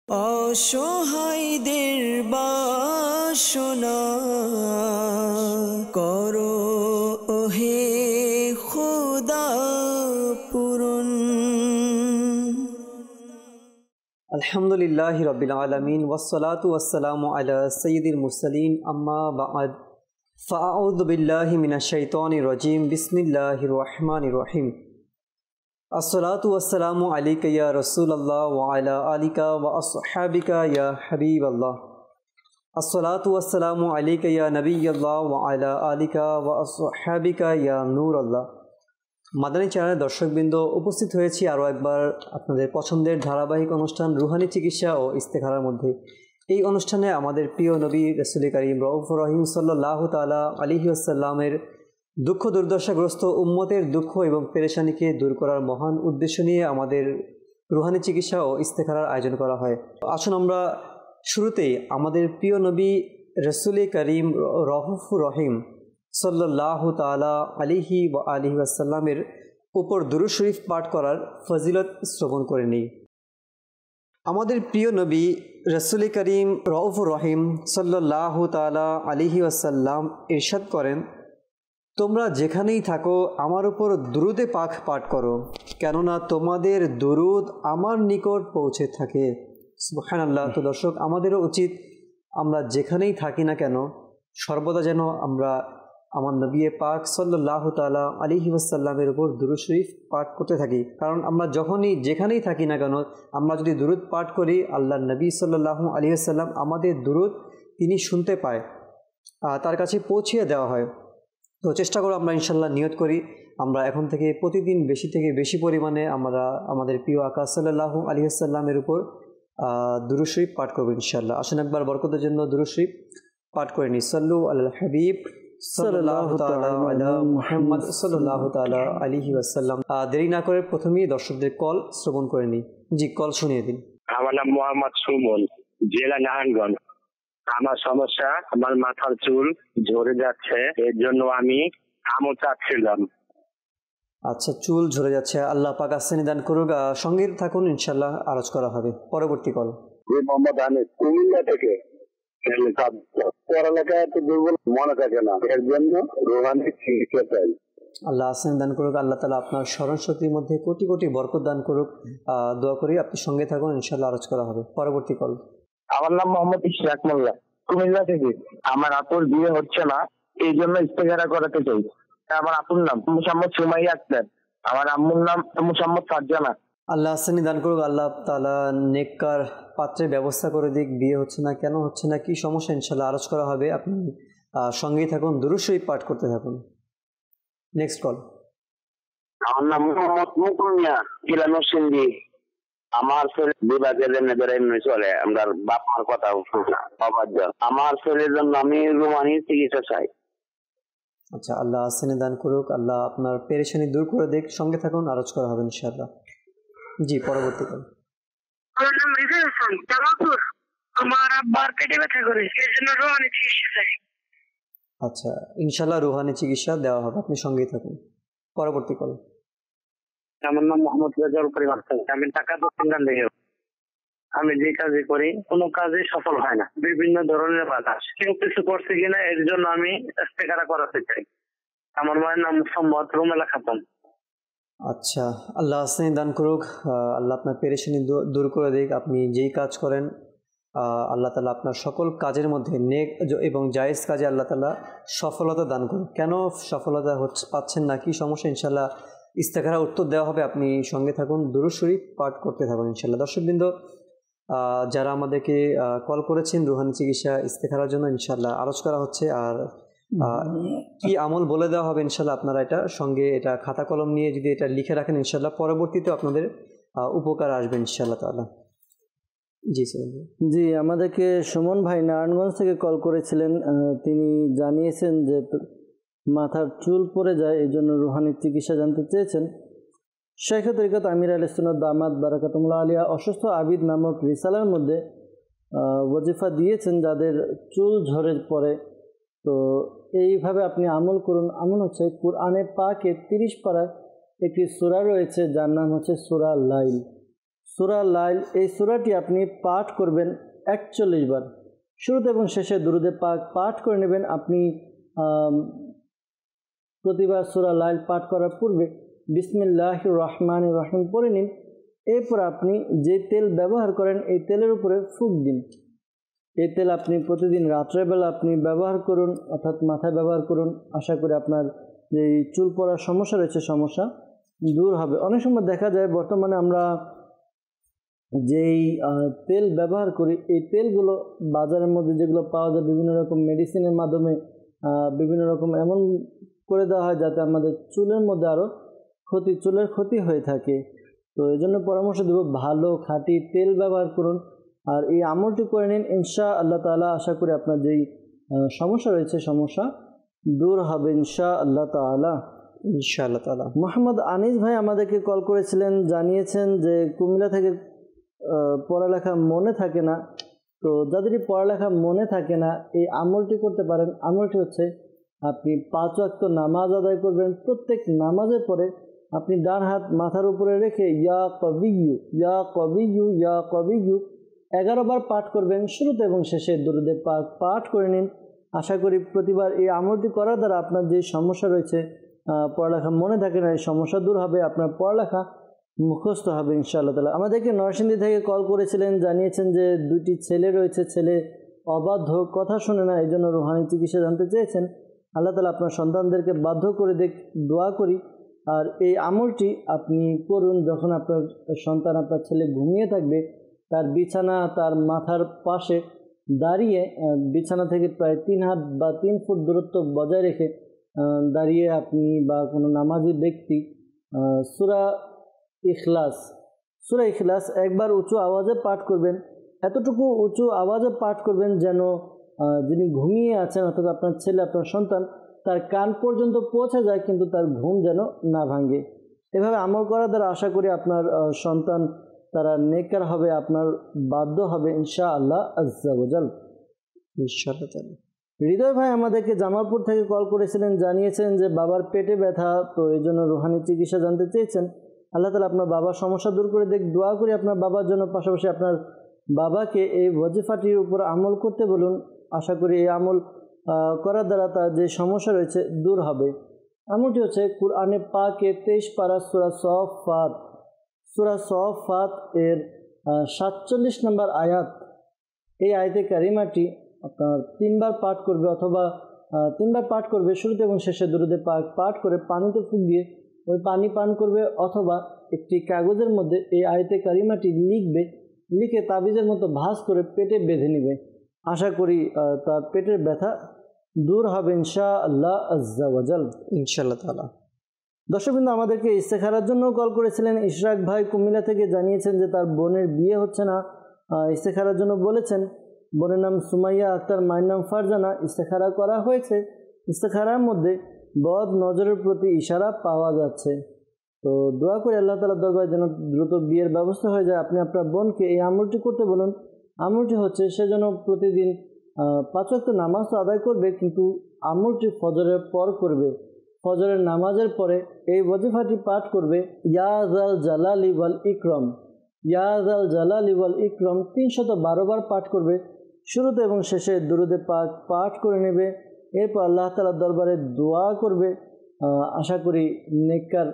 অসহায়দের বাসনা করো ওহে খোদা পূরণ। আলহামদুলিল্লাহি রাব্বিল আলামিন ওয়াসসালাতু ওয়াসসালামু আলা সাইয়্যিদিল মুরসালিন আম্মা বা'দ ফাআউযু বিল্লাহি মিনাশ শাইতানির রাজীম বিসমিল্লাহির রহমানির রহিম। আসসালাতু ওয়াসসালামু আলাইকা ইয়া রাসূলুল্লাহ ওয়া আলা আলিকা ওয়া আসহাবিকা ইয়া হাবিবাল্লাহ। আসসালাতু ওয়াসসালামু আলাইকা ইয়া নবিয়্যাল্লাহ ওয়া আলা আলিকা ওয়া আসহাবিকা ইয়া নূরাল্লাহ। মাদানী চ্যানেলের দর্শকবৃন্দ, উপস্থিত হয়েছি আরও একবার আপনাদের পছন্দের ধারাবাহিক অনুষ্ঠান রুহানি চিকিৎসা ও ইস্তেখারার মধ্যে। এই অনুষ্ঠানে আমাদের প্রিয় নবী রাসূল করিম রউফুর রহিম সাল্লাল্লাহু তাআলা আলাইহি ওয়াসাল্লামের দুঃখ দুর্দশাগ্রস্ত উম্মতের দুঃখ এবং পেরেশানিকে দূর করার মহান উদ্দেশ্য নিয়ে আমাদের রুহানি চিকিৎসা ও ইস্তেখারার আয়োজন করা হয়। আসুন আমরা শুরুতেই আমাদের প্রিয় নবী রাসূল করিম রউফুর রহিম সাল্লাল্লাহু তাআলা আলাইহি ওয়া আলিহি ওয়াসাল্লামের উপর দুরূদ শরীফ পাঠ করার ফজিলত শ্রবণ করে নিই। আমাদের প্রিয় নবী রাসূল করিম রউফুর রহিম সাল্লাল্লাহু তাআলা আলাইহি ওয়াসাল্লাম ইরশাদ করেন, তোমরা যেখানেই থাকো আমার উপর দুরূদে পাক পাঠ করো, কেননা তোমাদের দুরূদ আমার নিকট পৌঁছে থাকে। সুবহানাল্লাহ। তো দর্শক, আমাদেরও উচিত আমরা যেখানেই থাকি না কেন সর্বদা যেন আমরা আমার নবী পাক সাল্লাল্লাহু তাআলা আলাইহি ওয়াসাল্লামের উপর দুরূদ শরীফ পাঠ করতে থাকি। কারণ আমরা যখনই যেখানেই থাকি না কেন আমরা যদি দুরূদ পাঠ করি, আল্লাহর নবী সাল্লাল্লাহু আলাইহি ওয়াসাল্লাম আমাদের দুরূদ তিনি শুনতে পায়, তার কাছে পৌঁছিয়ে দেওয়া হয়। তো চেষ্টা করো আমরা ইনশাল্লাহ নিয়ত করি আমরা এখন থেকে প্রতিদিন বেশি থেকে বেশি পরিমাণে আমরা আমাদের প্রিয় আকা সাল্লাল্লাহু আলাইহি ওয়াসাল্লামের উপর দুরূদ শরীফ পাঠ করবো ইনশাল্লাহ। আসুন একবার বরকতের জন্য দুরূদ শরীফ পাঠ করে নিই। সাল্লু আলাল হাবিব সাল্লাল্লাহু তাআলা আলা মুহাম্মদ সাল্লাল্লাহু তাআলা আলাইহি ওয়াসাল্লাম। দেরি না করে প্রথমেই দর্শকদের কল শ্রবণ করে নিই। জি, কল শুনিয়ে দিন। আমার নাম মোহাম্মদ সুমন, জেলা নারায়ণগঞ্জ। আমার সমস্যা, আমার মাথার চুল ঝরে যাচ্ছে, এর জন্য আমি আমও চাচ্ছিলাম। আচ্ছা, চুল ঝরে যাচ্ছে, আল্লাহ পাক আসানি দান করুক। সঙ্গে থাকুন, ইনশাল্লাহ আরজ করা হবে। পরবর্তী কল। মোহাম্মদ আনিস, কুমিল্লা থেকে। পড়ালেখা এত দুর্বল মনে থাকে না, এর জন্য রুহানি চিকিৎসা চাই। আল্লাহ আসানি দান করুক, আল্লাহ তাআলা আপনার স্মরণ শক্তির মধ্যে কোটি কোটি বরকত দান করুক। দোয়া করি আপনি সঙ্গে থাকুন, ইনশাল্লাহ আরজ করা হবে। পরবর্তী কল। আমার নাম মোহাম্মদ ইশরাক মোল্লা, কুমিল্লা থেকে। আমার আপুর বিয়ে হচ্ছে না, এই জন্য ইস্তেখারা করাতে চাই। আমার আপুর নাম মোহাম্মদ সুমাইয়া আক্তার, আমার আম্মুর নাম মোহাম্মদ ফারজানা। আল্লাহ আসানি দান করুক, আল্লাহ তাআলা নেককার পাত্রের ব্যবস্থা করে দিক। বিয়ে হচ্ছে না, কেন হচ্ছে না, কি সমস্যা, ইনশাল্লাহ আরজ করা হবে। আপনি সঙ্গেই থাকুন, দুরূদ শরীফ পাঠ করতে থাকুন। Next call. আমার নাম মোহাম্মদ মুকুল মিয়া, কিলানো সিন্ধি। আমার ছেলে বিভাগের এমনি চলে, আমরা বাপ মার কথা বাবার জন্য। আমার ছেলের জন্য আমি রুহানি চিকিৎসা চাই। আচ্ছা, আল্লাহ আসানি দান করুক, আল্লাহ আপনার পেরেশানি দূর করে দিক। সঙ্গে থাকুন, আরজ করা হবে ইনশাআল্লাহ। জি, পরবর্তী কল। আমার নাম রিজা হাসান, জামালপুর। আমার আব্বার পেটে ব্যথা করে, এর জন্য রুহানি চিকিৎসা চাই। আচ্ছা, ইনশাআল্লাহ রুহানি চিকিৎসা দেওয়া হবে, আপনি সঙ্গেই থাকুন। পরবর্তী কল। আমার নাম মোহাম্মদ রেজাউল করিম আক্তার, আমি টাকা দোকান থেকে। আমি যে কাজে করি কোনো কাজে সফল হয় না, বিভিন্ন ধরনের বাধা। কেউ কিছু করছে কিনা এর জন্য আমি ইস্তেখারা করাতে চাই। আমার মায়ের নাম মোহাম্মদ রুমেলা খাতুন। আচ্ছা, আল্লাহ আসানি দান করুক, আল্লাহ আপনার পেরেশানি দূর করে দিক। আপনি যেই কাজ করেন আল্লাহ তাআলা আপনার সকল কাজের মধ্যে নেক এবং জায়েজ কাজে আল্লাহ তাআলা সফলতা দান করুন। কেন সফলতা পাচ্ছেন না, কি সমস্যা, ইনশাআল্লাহ ইস্তেখারা উত্তর দেওয়া হবে। আপনি সঙ্গে থাকুন, দুরূদ শরীফ পাঠ করতে থাকুন ইনশাআল্লাহ। দর্শকবৃন্দ, যারা আমাদেরকে কল করেছেন রুহানি চিকিৎসা ইস্তেখারার জন্য, ইনশাআল্লাহ আরজ করা হচ্ছে। আর কি আমল বলে দেওয়া হবে ইনশাআল্লাহ। আপনারা এটা সঙ্গে এটা খাতা কলম নিয়ে যদি এটা লিখে রাখেন, ইনশাআল্লাহ পরবর্তীতে আপনাদের উপকার আসবে ইনশাআল্লাহ তাআলা। জি স্যার। জি, আমাদেরকে সুমন ভাই নারায়ণগঞ্জ থেকে কল করেছিলেন। তিনি জানিয়েছেন যে মাথার চুল পড়ে যায়, এই জন্য রুহানি চিকিৎসা জানতে চেয়েছেন। শেখ তরিকত আমির আহলে সুন্নাত দামাত বারাকাতুল্লাহ আলিয়া অসুস্থ আবিদ নামক রিসালার মধ্যে ওয়াজিফা দিয়েছেন যাদের চুল ঝরে পড়ে। তো এইভাবে আপনি আমল করুন। আমল হচ্ছে কোরআনে পাকে 30 পারায় একটি সূরা রয়েছে যার নাম হচ্ছে সূরা লাইল। সূরা লাইল, এই সূরাটি আপনি পাঠ করবেন 41 বার। শুরুতে এবং শেষে দুরুদে পাক পাঠ করে নেবেন। আপনি প্রতিবার সূরা লাইল পাঠ করার পূর্বে বিসমিল্লাহির রহমানির রহিম পড়ে নিন। এরপর আপনি যে তেল ব্যবহার করেন এই তেলের উপরে ফুঁক দিন। এই তেল আপনি প্রতিদিন রাত্রেবেলা আপনি ব্যবহার করুন, অর্থাৎ মাথায় ব্যবহার করুন। আশা করি আপনার যে চুল পড়ার সমস্যা রয়েছে সমস্যা দূর হবে। অনেক সময় দেখা যায় বর্তমানে আমরা যেই তেল ব্যবহার করি এই তেলগুলো বাজারের মধ্যে যেগুলো পাওয়া যায় বিভিন্ন রকম মেডিসিনের মাধ্যমে বিভিন্ন রকম এমন করে দেওয়া হয় যাতে আমাদের চুলের মধ্যে আরও চুলের ক্ষতি হয়ে থাকে। তো এই জন্য পরামর্শ দেব ভালো খাঁটি তেল ব্যবহার করুন আর এই আমলটি করে নিন। ইনশাআল্লাহ তাআলা আশা করি আপনার যেই সমস্যা রয়েছে সমস্যা দূর হবে ইনশাআল্লাহ তাআলা। ইনশাআল্লাহ তাআলা। মোহাম্মদ আনিস ভাই আমাদেরকে কল করেছিলেন, জানিয়েছেন যে কুমিল্লা থেকে পড়ালেখা মনে থাকে না। তো যাদেরই পড়ালেখা মনে থাকে না এই আমলটি করতে পারেন। আমলটি হচ্ছে আপনি 5 ওয়াক্ত নামাজ আদায় করবেন। প্রত্যেক নামাজের পরে আপনি ডান হাত মাথার উপরে রেখে ইয়া কবিয়্যু ইয়া কবিয়্যু ইয়া কবিয়্যু 11 বার পাঠ করবেন। শুরুতে এবং শেষে দুরুদে পাক পাঠ করে নিন। আশা করি প্রতিবার এই আমলটি করার দ্বারা আপনার যে সমস্যা রয়েছে পড়ালেখা মনে থাকে না এই সমস্যা দূর হবে, আপনার পড়ালেখা মুখস্থ হবে ইনশাআল্লাহ তাআলা। আমাদেরকে নরসিংদী থেকে কল করেছিলেন, জানিয়েছেন যে 2টি ছেলে রয়েছে, ছেলে অবাধ্য, কথা শোনে না, এই জন্য রুহানি চিকিৎসা জানতে চেয়েছেন। আল্লাহ তাআলা আপনার সন্তানদেরকে বাধ্য করে দোয়া করি। আর এই আমলটি আপনি করুন যখন আপনার সন্তান আপনার ছেলে ঘুমিয়ে থাকবে, তার বিছানা তার মাথার পাশে দাঁড়িয়ে বিছানা থেকে প্রায় 3 হাত বা 3 ফুট দূরত্ব বজায় রেখে দাঁড়িয়ে আপনি বা কোনো নামাজি ব্যক্তি সূরা ইখলাস একবার উঁচু আওয়াজে পাঠ করবেন। এতটুকু উঁচু আওয়াজে পাঠ করবেন যেন যিনি ঘুমিয়ে আছেন অর্থাৎ আপনার ছেলে আপনার সন্তান তার কান পর্যন্ত পৌঁছে যায়, কিন্তু তার ঘুম যেন না ভাঙে। এভাবে আমল করার দ্বারা আশা করি আপনার সন্তান তারা নেককার হবে, আপনার বাধ্য হবে ইনশাআল্লাহ আজ্জা ওয়াজাল। ইনশাআল্লাহ তাআলা। হৃদয় ভাই আমাদেরকে জামালপুর থেকে কল করেছিলেন, জানিয়েছেন যে বাবার পেটে ব্যথা, তো এই জন্য রুহানি চিকিৎসা জানতে চেয়েছেন। আল্লাহ তাআলা আপনার বাবার সমস্যা দূর করে দোয়া করি আপনার বাবার জন্য। পাশাপাশি আপনার বাবাকে এই ওয়াজিফাটির উপর আমল করতে বলুন। আশা করি এই আমল করার দ্বারা তার যে সমস্যা রয়েছে দূর হবে। আমলটি হচ্ছে কুরআনে পাকে 23 পারা সূরা সফাত এর 47 নম্বর আয়াত। এই আয়াতে কারিমাটি আপনার 3 বার পাঠ করবে অথবা 3 বার পাঠ করবে। শুরুতে এবং শেষে দুরুদে পাক পাঠ করে পানিতে ফুঁক দিয়ে ওই পানি পান করবে অথবা একটি কাগজের মধ্যে এই আয়াতে কারিমাটি লিখে তাবিজের মতো ভাঁজ করে পেটে বেঁধে নেবে। আশা করি তার পেটের ব্যথা দূর হবে ইনশাআল্লাহ আজ্জা ওয়াজাল। ইনশাআল্লাহ তাআলা। দর্শকবৃন্দ আমাদেরকে ইস্তেখারার জন্য কল করেছিলেন। ইশরাক ভাই কুমিল্লা থেকে জানিয়েছেন যে তার বোনের বিয়ে হচ্ছে না, ইস্তেখারার জন্য বলেছেন। বোনের নাম সুমাইয়া আক্তার, মায়ের নাম ফারজানা। ইস্তেখারা করা হয়েছে, ইস্তেখারার মধ্যে বদ নজরের প্রতি ইশারা পাওয়া যাচ্ছে। তো দোয়া করে আল্লাহ তাআলার দরবারে যেন দ্রুত বিয়ের ব্যবস্থা হয়ে যায়। আপনি আপনার বোনকে এই আমলটি করতে বলুন। আমলটি হচ্ছে সে যেন প্রতিদিন 5 ওয়াক্ত নামাজ তো আদায় করবে, কিন্তু আমলটি ফজরের পর করবে। ফজরের নামাজের পরে এই ওয়াজিফাটি পাঠ করবে, ইয়া যাল জালালি ওয়াল ইকরাম, ইয়া যাল জালালি ওয়াল ইকরাম 312 বার পাঠ করবে। শুরুতে এবং শেষে দুরুদে পাক পাঠ করে নেবে। এরপর আল্লাহ তাআলার দরবারে দোয়া করবে। আশা করি নেককার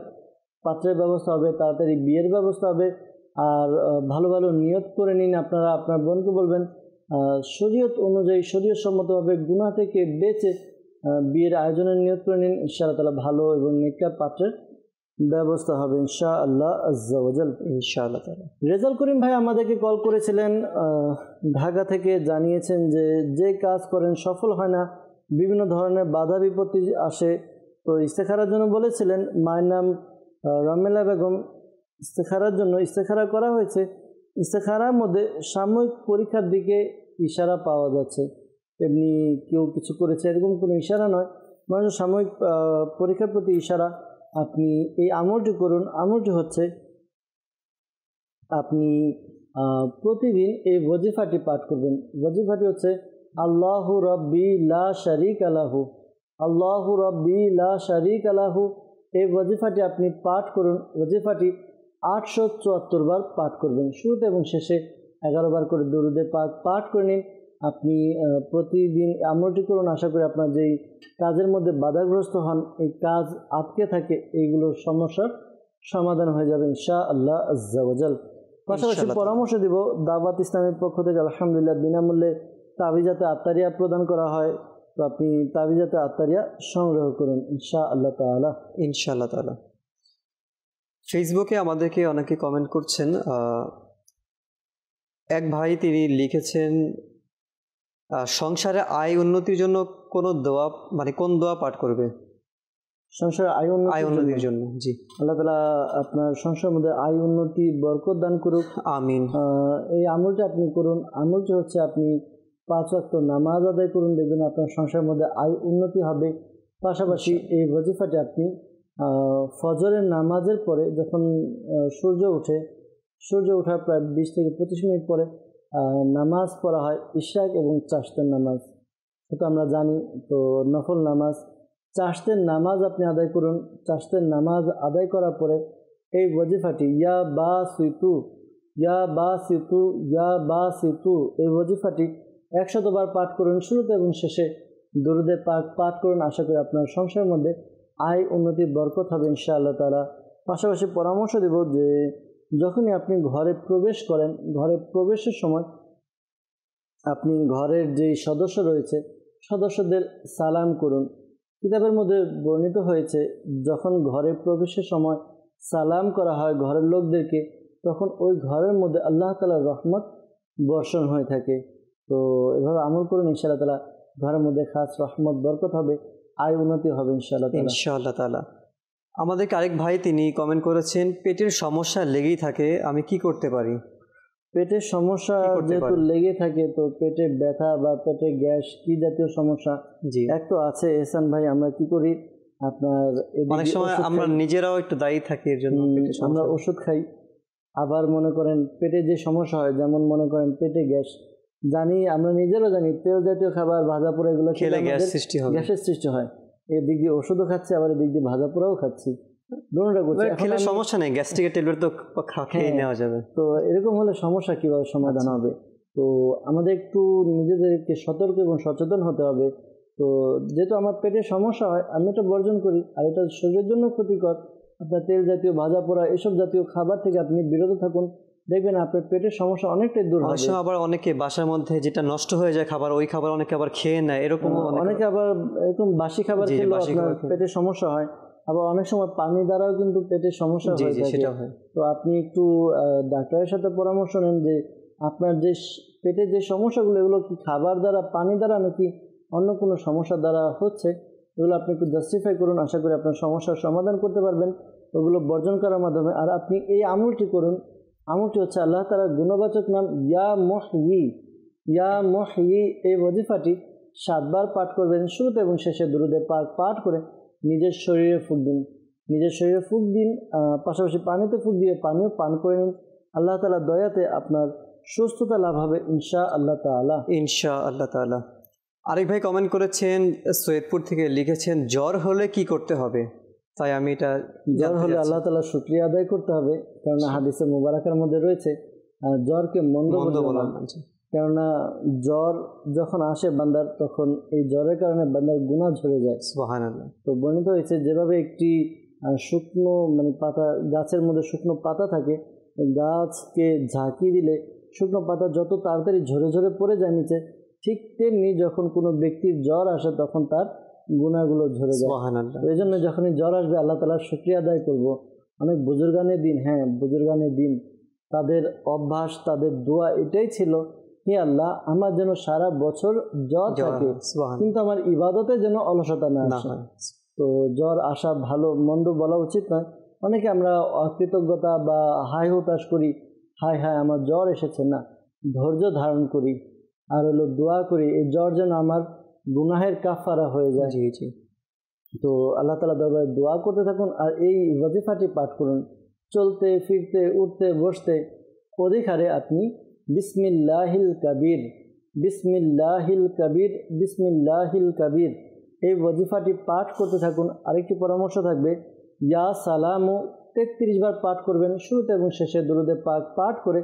পাত্রের ব্যবস্থা হবে, তাড়াতাড়ি বিয়ের ব্যবস্থা হবে। আর ভালো ভালো নিয়ত করে নিন। আপনারা আপনার বোনকে বলবেন শরীয়ত অনুযায়ী শরীয়ত সম্মতভাবে গুনাহ থেকে বেঁচে বিয়ের আয়োজনের নিয়ত করে নিন। ইনশাআল্লাহ তাআলা ভালো এবং নেককার পাত্রের ব্যবস্থা হবে ইনশাআল্লাহ আজ্জা ওয়াজাল। ইনশাআল্লাহ তাআলা। রেজাল করিম ভাই আমাদেরকে কল করেছিলেন ঢাকা থেকে, জানিয়েছেন যে কাজ করেন সফল হয় না, বিভিন্ন ধরনের বাধা বিপত্তি আসে। তো ইস্তেখারার জন্য বলেছিলেন। মায়ের নাম রমেলা বেগম। ইস্তেখারার জন্য ইস্তেখারা করা হয়েছে। ইস্তেখারার মধ্যে সাময়িক পরীক্ষার দিকে ইশারা পাওয়া যাচ্ছে, এমনি কেউ কিছু করেছে এরকম কোনো ইশারা নয়, মানে সাময়িক পরীক্ষার প্রতি ইশারা। আপনি এই আমলটি করুন। আমলটি হচ্ছে আপনি প্রতিদিন এই ওয়াজিফাটি পাঠ করবেন। ওয়াজিফাটি হচ্ছে আল্লাহু রাব্বি লা শারীকা লাহু, আল্লাহু রাব্বি লা শারীকা লাহু। এই ওয়াজিফাটি আপনি পাঠ করুন। ওয়াজিফাটি 874 বার পাঠ করবেন। শুরুতে এবং শেষে 11 বার করে দরুদে পাক পাঠ করে নিন। আপনি প্রতিদিন আমলটি করুন, আশা করি আপনার যেই কাজের মধ্যে বাধাগ্রস্ত হন, এই কাজ আটকে থাকে, এইগুলোর সমস্যার সমাধান হয়ে যাবে ইনশাআল্লাহ আজ্জা ওয়া জাল। পাশাপাশি পরামর্শ দিব দাওয়াত ইসলামের পক্ষ থেকে আলহামদুলিল্লাহ বিনামূল্যে তাবিজাতে আত্মারিয়া প্রদান করা হয়। তো আপনি তাবিজাতে আত্মারিয়া সংগ্রহ করুন ইনশাআল্লাহ তাআলা। ইনশাআল্লাহ তাআলা। ফেসবুকে আমাদেরকে অনেকে কমেন্ট করছেন। এক ভাই তিনি লিখেছেন, সংসারে আয় উন্নতির জন্য কোন দোয়া, মানে কোন দোয়া পাঠ করবে সংসারে আয় উন্নতির জন্য? জি, আল্লাহ তাআলা আপনার সংসারের মধ্যে আয় উন্নতি বরকত দান করুক, আমিন। এই আমলটা আপনি করুন। আমলটি হচ্ছে আপনি 5 ওয়াক্ত নামাজ আদায় করুন, দেখবেন আপনার সংসারের মধ্যে আয় উন্নতি হবে। পাশাপাশি এই ওয়াজিফাটি আপনি ফজরের নামাজের পরে যখন সূর্য ওঠার প্রায় 20 থেকে 25 মিনিট পরে নামাজ পড়া হয়, ইশরাক এবং চাশতের নামাজ, সেটা আমরা জানি। তো নফল নামাজ, চাশতের নামাজ আপনি আদায় করুন। চাশতের নামাজ আদায় করার পরে এই ওয়াজিফাটি ইয়া বা সিতু ইয়া বা সিতু ইয়া বা সিতু, এই ওয়াজিফাটি 100 বার পাঠ করুন। শুরুতে এবং শেষে দরুদে পাক পাঠ করুন। আশা করি আপনার সংসারের মধ্যে আয় উন্নতির বরকত হবে ইনশাআল্লাহ তাআলা। পাশাপাশি পরামর্শ দেব যে যখনই আপনি ঘরে প্রবেশ করেন, ঘরে প্রবেশের সময় আপনি ঘরের যেই সদস্য রয়েছে সদস্যদের সালাম করুন। কিতাবের মধ্যে বর্ণিত হয়েছে যখন ঘরে প্রবেশের সময় সালাম করা হয় ঘরের লোকদেরকে, তখন ওই ঘরের মধ্যে আল্লাহ তাআলার রহমত বর্ষণ হয়ে থাকে। তো এভাবে আমল করুন, ইনশাআল্লাহ তাআলা ঘরের মধ্যে খাস রহমত বরকত হবে, আয় উন্নতি হবে ইনশাআল্লাহ তাআলা। আমাদেরকে আরেক ভাই তিনি কমেন্ট করেছেন, পেটের সমস্যা লেগেই থাকে, আমি কি করতে পারি? পেটের সমস্যা যেহেতু লেগে থাকে, তো পেটে ব্যথা বা পেটে গ্যাস কি জাতীয় সমস্যা এক তো আছে এহসান ভাই, আমরা কি করি, আপনার অনেক সময় আমরা নিজেরাও একটু দায়ী থাকি এর জন্য, আমরা ওষুধ খাই। আবার মনে করেন পেটে যে সমস্যা হয়, যেমন মনে করেন পেটে গ্যাস, জানি আমরা নিজেরাও জানি তেল জাতীয় খাবার ভাজা পোড়া এগুলো খেলে গ্যাসের সৃষ্টি হয়। এদিক দিয়ে ওষুধও খাচ্ছি, আবার এদিক দিয়ে ভাজা পোড়াও খাচ্ছি, দুটোটা করছি। খেলে সমস্যা নেই, গ্যাস্ট্রিকের ট্যাবলেট তো খেয়ে নেওয়া যাবে। তো এরকম হলে সমস্যা কিভাবে সমাধান হবে? তো আমাদের একটু নিজেদেরকে সতর্ক এবং সচেতন হতে হবে। তো যেহেতু আমার পেটের সমস্যা হয়, আমি এটা বর্জন করি, আর এটা শরীরের জন্য ক্ষতিকর। আপনার তেল জাতীয় ভাজা পোড়া এসব জাতীয় খাবার থেকে আপনি বিরত থাকুন, দেখবেন আপনার পেটের সমস্যা অনেকটাই দূর হবে। আবার অনেকে বাসার মধ্যে যেটা নষ্ট হয়ে যায় খাবার, ওই খাবার অনেকে আবার খেয়ে নেয়, এরকম অনেকে আবার এরকম বাসি খাবার খেলে আপনার পেটের সমস্যা হয়। আবার অনেক সময় পানি দ্বারাও কিন্তু পেটের সমস্যা হয়ে থাকে। তো আপনি একটু ডাক্তারের সাথে পরামর্শ নেন যে আপনার যে পেটের যে সমস্যাগুলো, এগুলো কি খাবার দ্বারা, পানি দ্বারা, নাকি অন্য কোনো সমস্যা দ্বারা হচ্ছে, এগুলো আপনি একটু জাস্টিফাই করুন। আশা করি আপনার সমস্যার সমাধান করতে পারবেন ওগুলো বর্জন করার মাধ্যমে। আর আপনি এই আমলটি করুন, আমলটি হচ্ছে আল্লাহ তাআলার গুণবাচক নাম ইয়া মুহয়ি। ইয়া মুহয়ি এই ওয়াজিফাটি 7 বার পাঠ করবেন। শুরুতে এবং শেষে দরুদে পাক পাঠ করে নিজের শরীরে ফুঁক দিন, নিজের শরীরে ফুঁক দিন। পাশাপাশি পানিতে ফুঁক দিয়ে পানিও পান করে নিন। আল্লাহ তাআলার দয়াতে আপনার সুস্থতা লাভ হবে ইনশাআল্লাহ তাআলা। ইনশাআল্লাহ তাআলা। আরেক ভাই কমেন্ট করেছেন সৈয়দপুর থেকে, লিখেছেন জ্বর হলে কি করতে হবে? তাই আমি এটা জ্বর হলে আল্লাহ তাআলার শুকরিয়া আদায় করতে হবে, কেননা হাদিসে মুবারাকার মধ্যে রয়েছে জ্বরকে মন্দ বলা, কেননা জ্বর যখন আসে বান্দার, তখন এই জ্বরের কারণে বান্দার গুনাহ ঝরে যায়। সুবহানাল্লাহ। তো বর্ণিত হয়েছে যেভাবে একটি শুকনো মানে পাতা, গাছের মধ্যে শুকনো পাতা থাকে, গাছকে ঝাঁকি দিলে শুকনো পাতা যত তাড়াতাড়ি ঝরে ঝরে পড়ে যায় নিচে, ঠিক তেমনি যখন কোনো ব্যক্তির জ্বর আসে তখন তার গুনাহগুলো ঝরে যায়। এই জন্য যখনই জ্বর আসবে আল্লাহ তাআলার শুকরিয়া আদায় করব। অনেক বুজুর্গানের দিন, বুজুর্গানের দিন তাদের অভ্যাস, তাদের দোয়া এটাই ছিল, হে আল্লাহ আমার যেন সারা বছর জ্বর থাকে, কিন্তু আমার ইবাদতের যেন অলসতা না আসে। তো জ্বর আসা ভালো মন্দ বলা উচিত নয়। অনেকে আমরা অকৃতজ্ঞতা বা হাই হতাশ করি, হায় হায় আমার জ্বর এসেছে, না, ধৈর্য ধারণ করি আর হলো দোয়া করি এই জ্বর যেন আমার গুনাহের কাফারা হয়ে যায়। তো আল্লাহ তাআলা দরবারে দোয়া করতে থাকুন আর এই ওয়াজিফাটি পাঠ করুন। চলতে ফিরতে উঠতে বসতে অধিক হারে আপনি বিসমিল্লাহিল কাবীর, বিসমিল্লাহিল কাবীর, বিসমিল্লাহিল কাবীর এই ওয়াজিফাটি পাঠ করতে থাকুন। আরেকটি পরামর্শ থাকবে, ইয়া সালামু 33 বার পাঠ করবেন। শুরুতে এবং শেষে দুরুদে পাক পাঠ করে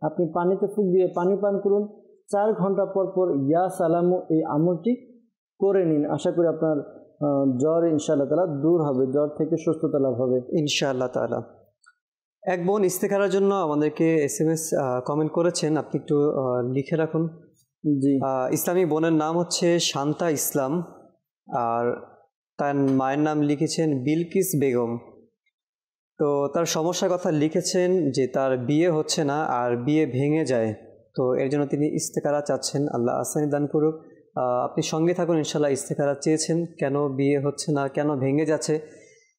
আপনি পানিতে ফুঁক দিয়ে পানি পান করুন। 4 ঘন্টা পর পর ইয়া সালামু এই আমলটি করে নিন। আশা করি আপনার জ্বর ইনশাআল্লাহ তাআলা দূর হবে, জ্বর থেকে সুস্থতা লাভ হবে ইনশাআল্লাহ তাআলা। এক বোন ইস্তেখারার জন্য আমাদেরকে SMS কমেন্ট করেছেন, আপনি একটু লিখে রাখুন। জি, ইসলামী বোনের নাম হচ্ছে শান্তা ইসলাম, আর তার মায়ের নাম লিখেছেন বিলকিস বেগম। তো তার সমস্যার কথা লিখেছেন যে তার বিয়ে হচ্ছে না আর বিয়ে ভেঙে যায়, তো এর জন্য তিনি ইস্তেখারা চাচ্ছেন। আল্লাহ আসানি দান করুক। আপনি সঙ্গে থাকুন ইনশাআল্লাহ। ইস্তেখারা চেয়েছেন, কেন বিয়ে হচ্ছে না, কেন ভেঙে যাচ্ছে,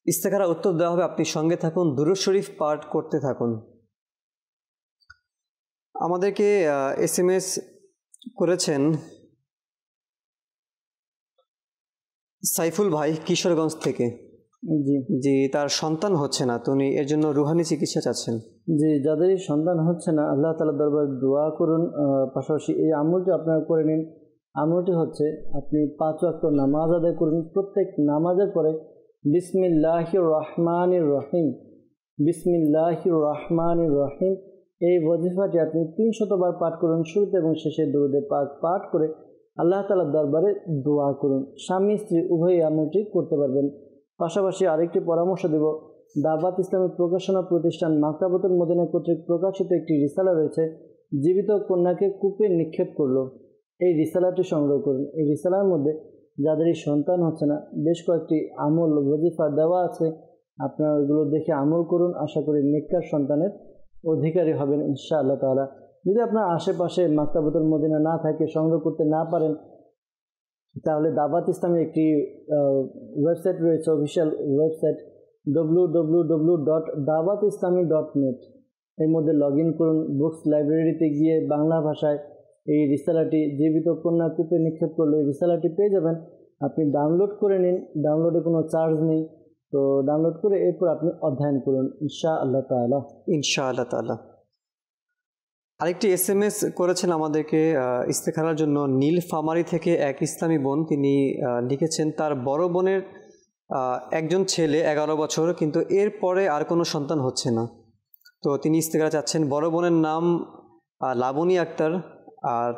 ইস্তেখারা উত্তর দেওয়া হবে। আপনি সঙ্গে থাকুন, দুরূদ শরীফ পাঠ করতে থাকুন। আমাদেরকে SMS করেছেন সাইফুল ভাই কিশোরগঞ্জ থেকে। জি, জি, তার সন্তান হচ্ছে না, তো উনি এর জন্য রুহানি চিকিৎসা চাচ্ছেন। জি, যাদেরই সন্তান হচ্ছে না আল্লাহ তাআলার দরবারে দোয়া করুন। পাশাপাশি এই আমলটি আপনারা করে নিন। আমলটি হচ্ছে আপনি 5 ওয়াক্ত নামাজ আদায় করুন। প্রত্যেক নামাজের পরে বিসমিল্লাহির রহমানির রহিম, বিসমিল্লাহির রহমানির রহিম এই ওয়াজিফাটি আপনি 300 বার পাঠ করুন। শুরুতে এবং শেষে দুরূদে পাক পাঠ করে আল্লাহ তাআলার দরবারে দোয়া করুন। স্বামী স্ত্রী উভয়ই আমলটি করতে পারবেন। পাশাপাশি আরেকটি পরামর্শ দেব, দাওয়াত ইসলামী প্রকাশনা প্রতিষ্ঠান মাকতাবাতুল মদিনা কর্তৃক প্রকাশিত একটি রিসালা রয়েছে, জীবিত কন্যাকে কূপে নিক্ষেপ করলো। এই রিসালাটি সংগ্রহ করুন। এই রিসালার মধ্যে যাদেরই সন্তান হচ্ছে না বেশ কয়েকটি আমল ওয়াজিফা দেওয়া আছে, আপনারা ওইগুলো দেখে আমল করুন। আশা করি নেককার সন্তানের অধিকারী হবেন ইনশাআল্লাহ তাআলা। যদি আপনার আশেপাশে মাকতাবাতুল মদিনা না থাকে, সংগ্রহ করতে না পারেন, তাহলে দাওয়াত ইসলামের একটি ওয়েবসাইট রয়েছে, অফিসিয়াল ওয়েবসাইট www.dawatislami.net। এর মধ্যে লগ ইন করুন। বুকস লাইব্রেরিতে গিয়ে বাংলা ভাষায় এই রিসালাটি জীবিত কন্যা কূপে নিক্ষেপ করলে এই রিসালাটি পেয়ে যাবেন। আপনি ডাউনলোড করে নিন, ডাউনলোডে কোনো চার্জ নেই। তো ডাউনলোড করে এরপর আপনি অধ্যয়ন করুন ইনশাআল্লাহ তাআলা। ইনশাআল্লাহ তাআলা। আরেকটি SMS করেছেন আমাদেরকে ইস্তেখারার জন্য নীলফামারী থেকে এক ইসলামী বোন। তিনি লিখেছেন তার বড় বোনের একজন ছেলে 11 বছর, কিন্তু এরপরে আর কোনো সন্তান হচ্ছে না, তো তিনি ইস্তেখারা চাচ্ছেন। বড় বোনের নাম লাবণী আক্তার, আর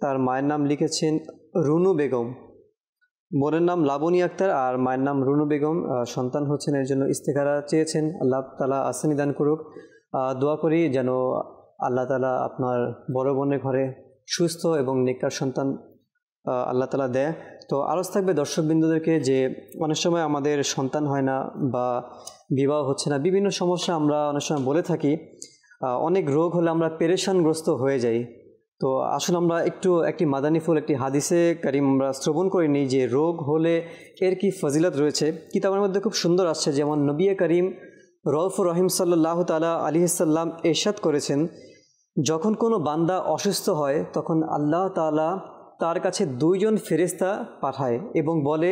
তার মায়ের নাম লিখেছেন রুনু বেগম। বোনের নাম লাবণী আক্তার আর মায়ের নাম রুনু বেগম। সন্তান হচ্ছেন, এর জন্য ইস্তেখারা চেয়েছেন। আল্লাহ তাআলা আসানি দান করুক। দোয়া করি যেন আল্লাহ তাআলা আপনার বড় বোনের ঘরে সুস্থ এবং নেককার সন্তান আল্লাহ তাআলা দেয়। তো আরজ থাকবে দর্শকবৃন্দদেরকে যে অনেক সময় আমাদের সন্তান হয় না বা বিবাহ হচ্ছে না, বিভিন্ন সমস্যা আমরা অনেক সময় বলে থাকি। অনেক রোগ হলে আমরা পেরেশানগ্রস্ত হয়ে যাই। তো আসলে আমরা একটি মাদানিফুল একটি হাদিসে কারিম আমরা শ্রবণ করে নিই যে রোগ হলে এর কি ফজিলত রয়েছে। কিতাবের মধ্যে খুব সুন্দর আসছে, যেমন নবী করিম রউফুর রহিম সাল্লাল্লাহু তাআলা আলাইহি সাল্লাম ইরশাদ করেছেন, যখন কোনো বান্দা অসুস্থ হয় তখন আল্লাহ তাআলা তার কাছে 2 জন ফেরেশতা পাঠায় এবং বলে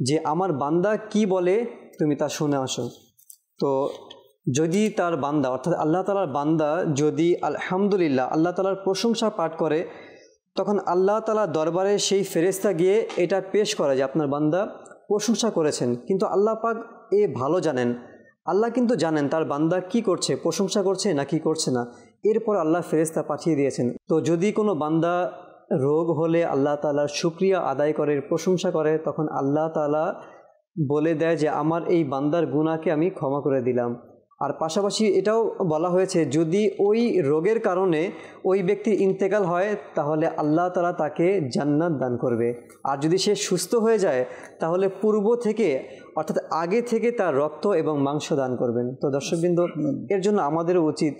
যে আমার বান্দা কি বলে তুমি তা শুনে আসো। তো যদি তার বান্দা অর্থাৎ আল্লাহ তাআলার বান্দা যদি আলহামদুলিল্লাহ আল্লাহ তাআলার প্রশংসা পাঠ করে, তখন আল্লাহ তাআলার দরবারে সেই ফেরেশতা গিয়ে এটা পেশ করে যে আপনার বান্দা প্রশংসা করেছেন। কিন্তু আল্লাহ পাক ভালো জানেন, আল্লাহ কিন্তু জানেন তার বান্দা কি করছে, প্রশংসা করছে না কি করছে না। এরপর আল্লাহ ফেরেশতা পাঠিয়ে দিয়েছেন। তো যদি কোনো বান্দা রোগ হলে আল্লাহ তাআলার শুকরিয়া আদায় করে, প্রশংসা করে, তখন আল্লাহ তাআলা বলে দেয় যে আমার এই বান্দার গুনাহকে আমি ক্ষমা করে দিলাম। আর পাশাপাশি এটাও বলা হয়েছে যদি ওই রোগের কারণে ওই ব্যক্তির ইন্তেকাল হয় তাহলে আল্লাহ তাআলা তাকে জান্নাত দান করবে। আর যদি সে সুস্থ হয়ে যায় তাহলে পূর্ব থেকে অর্থাৎ আগে থেকে তার রক্ত এবং মাংস দান করবেন। তো দর্শকবৃন্দ, এর জন্য আমাদেরও উচিত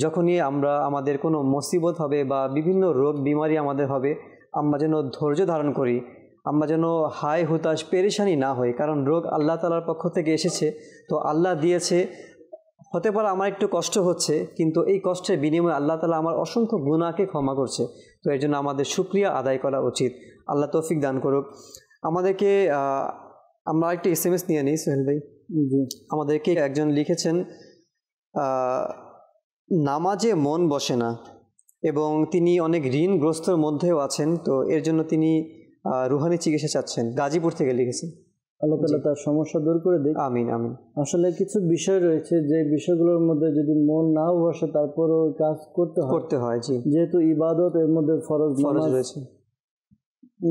যখনই আমাদের কোনো মুসিবত হবে বা বিভিন্ন রোগ বিমারি আমাদের হবে, আমরা যেন ধৈর্য ধারণ করি, আমরা যেন হায় হুতাশ পেরেশানি না হই। কারণ রোগ আল্লাহ তাআলার পক্ষ থেকে এসেছে, তো আল্লাহ দিয়েছে। হতে পারে আমার একটু কষ্ট হচ্ছে, কিন্তু এই কষ্টের বিনিময়ে আল্লাহ তাআলা আমার অসংখ্য গুনাহকে ক্ষমা করছে। তো এর জন্য আমাদের শুকরিয়া আদায় করা উচিত। আল্লাহ তৌফিক দান করুক আমাদেরকে। আমরা একটি SMS নিয়ে নিই সোহেল ভাই। আমাদেরকে একজন লিখেছেন নামাজে মন বসে না এবং তিনি অনেক ঋণগ্রস্তর মধ্যেও আছেন, তো এর জন্য তিনি রুহানি চিকিৎসা চাচ্ছেন। গাজীপুর থেকে লিখেছেন। আল্লাহ তাআলা তার সমস্যা দূর করে দিক। আমিন আমিন। আসলে কিছু বিষয় রয়েছে যে বিষয়গুলোর মধ্যে যদি মন নাও বসে তারপরও কাজ করতে হয়। জি, যেহেতু ইবাদত এর মধ্যে ফরজ রয়েছে,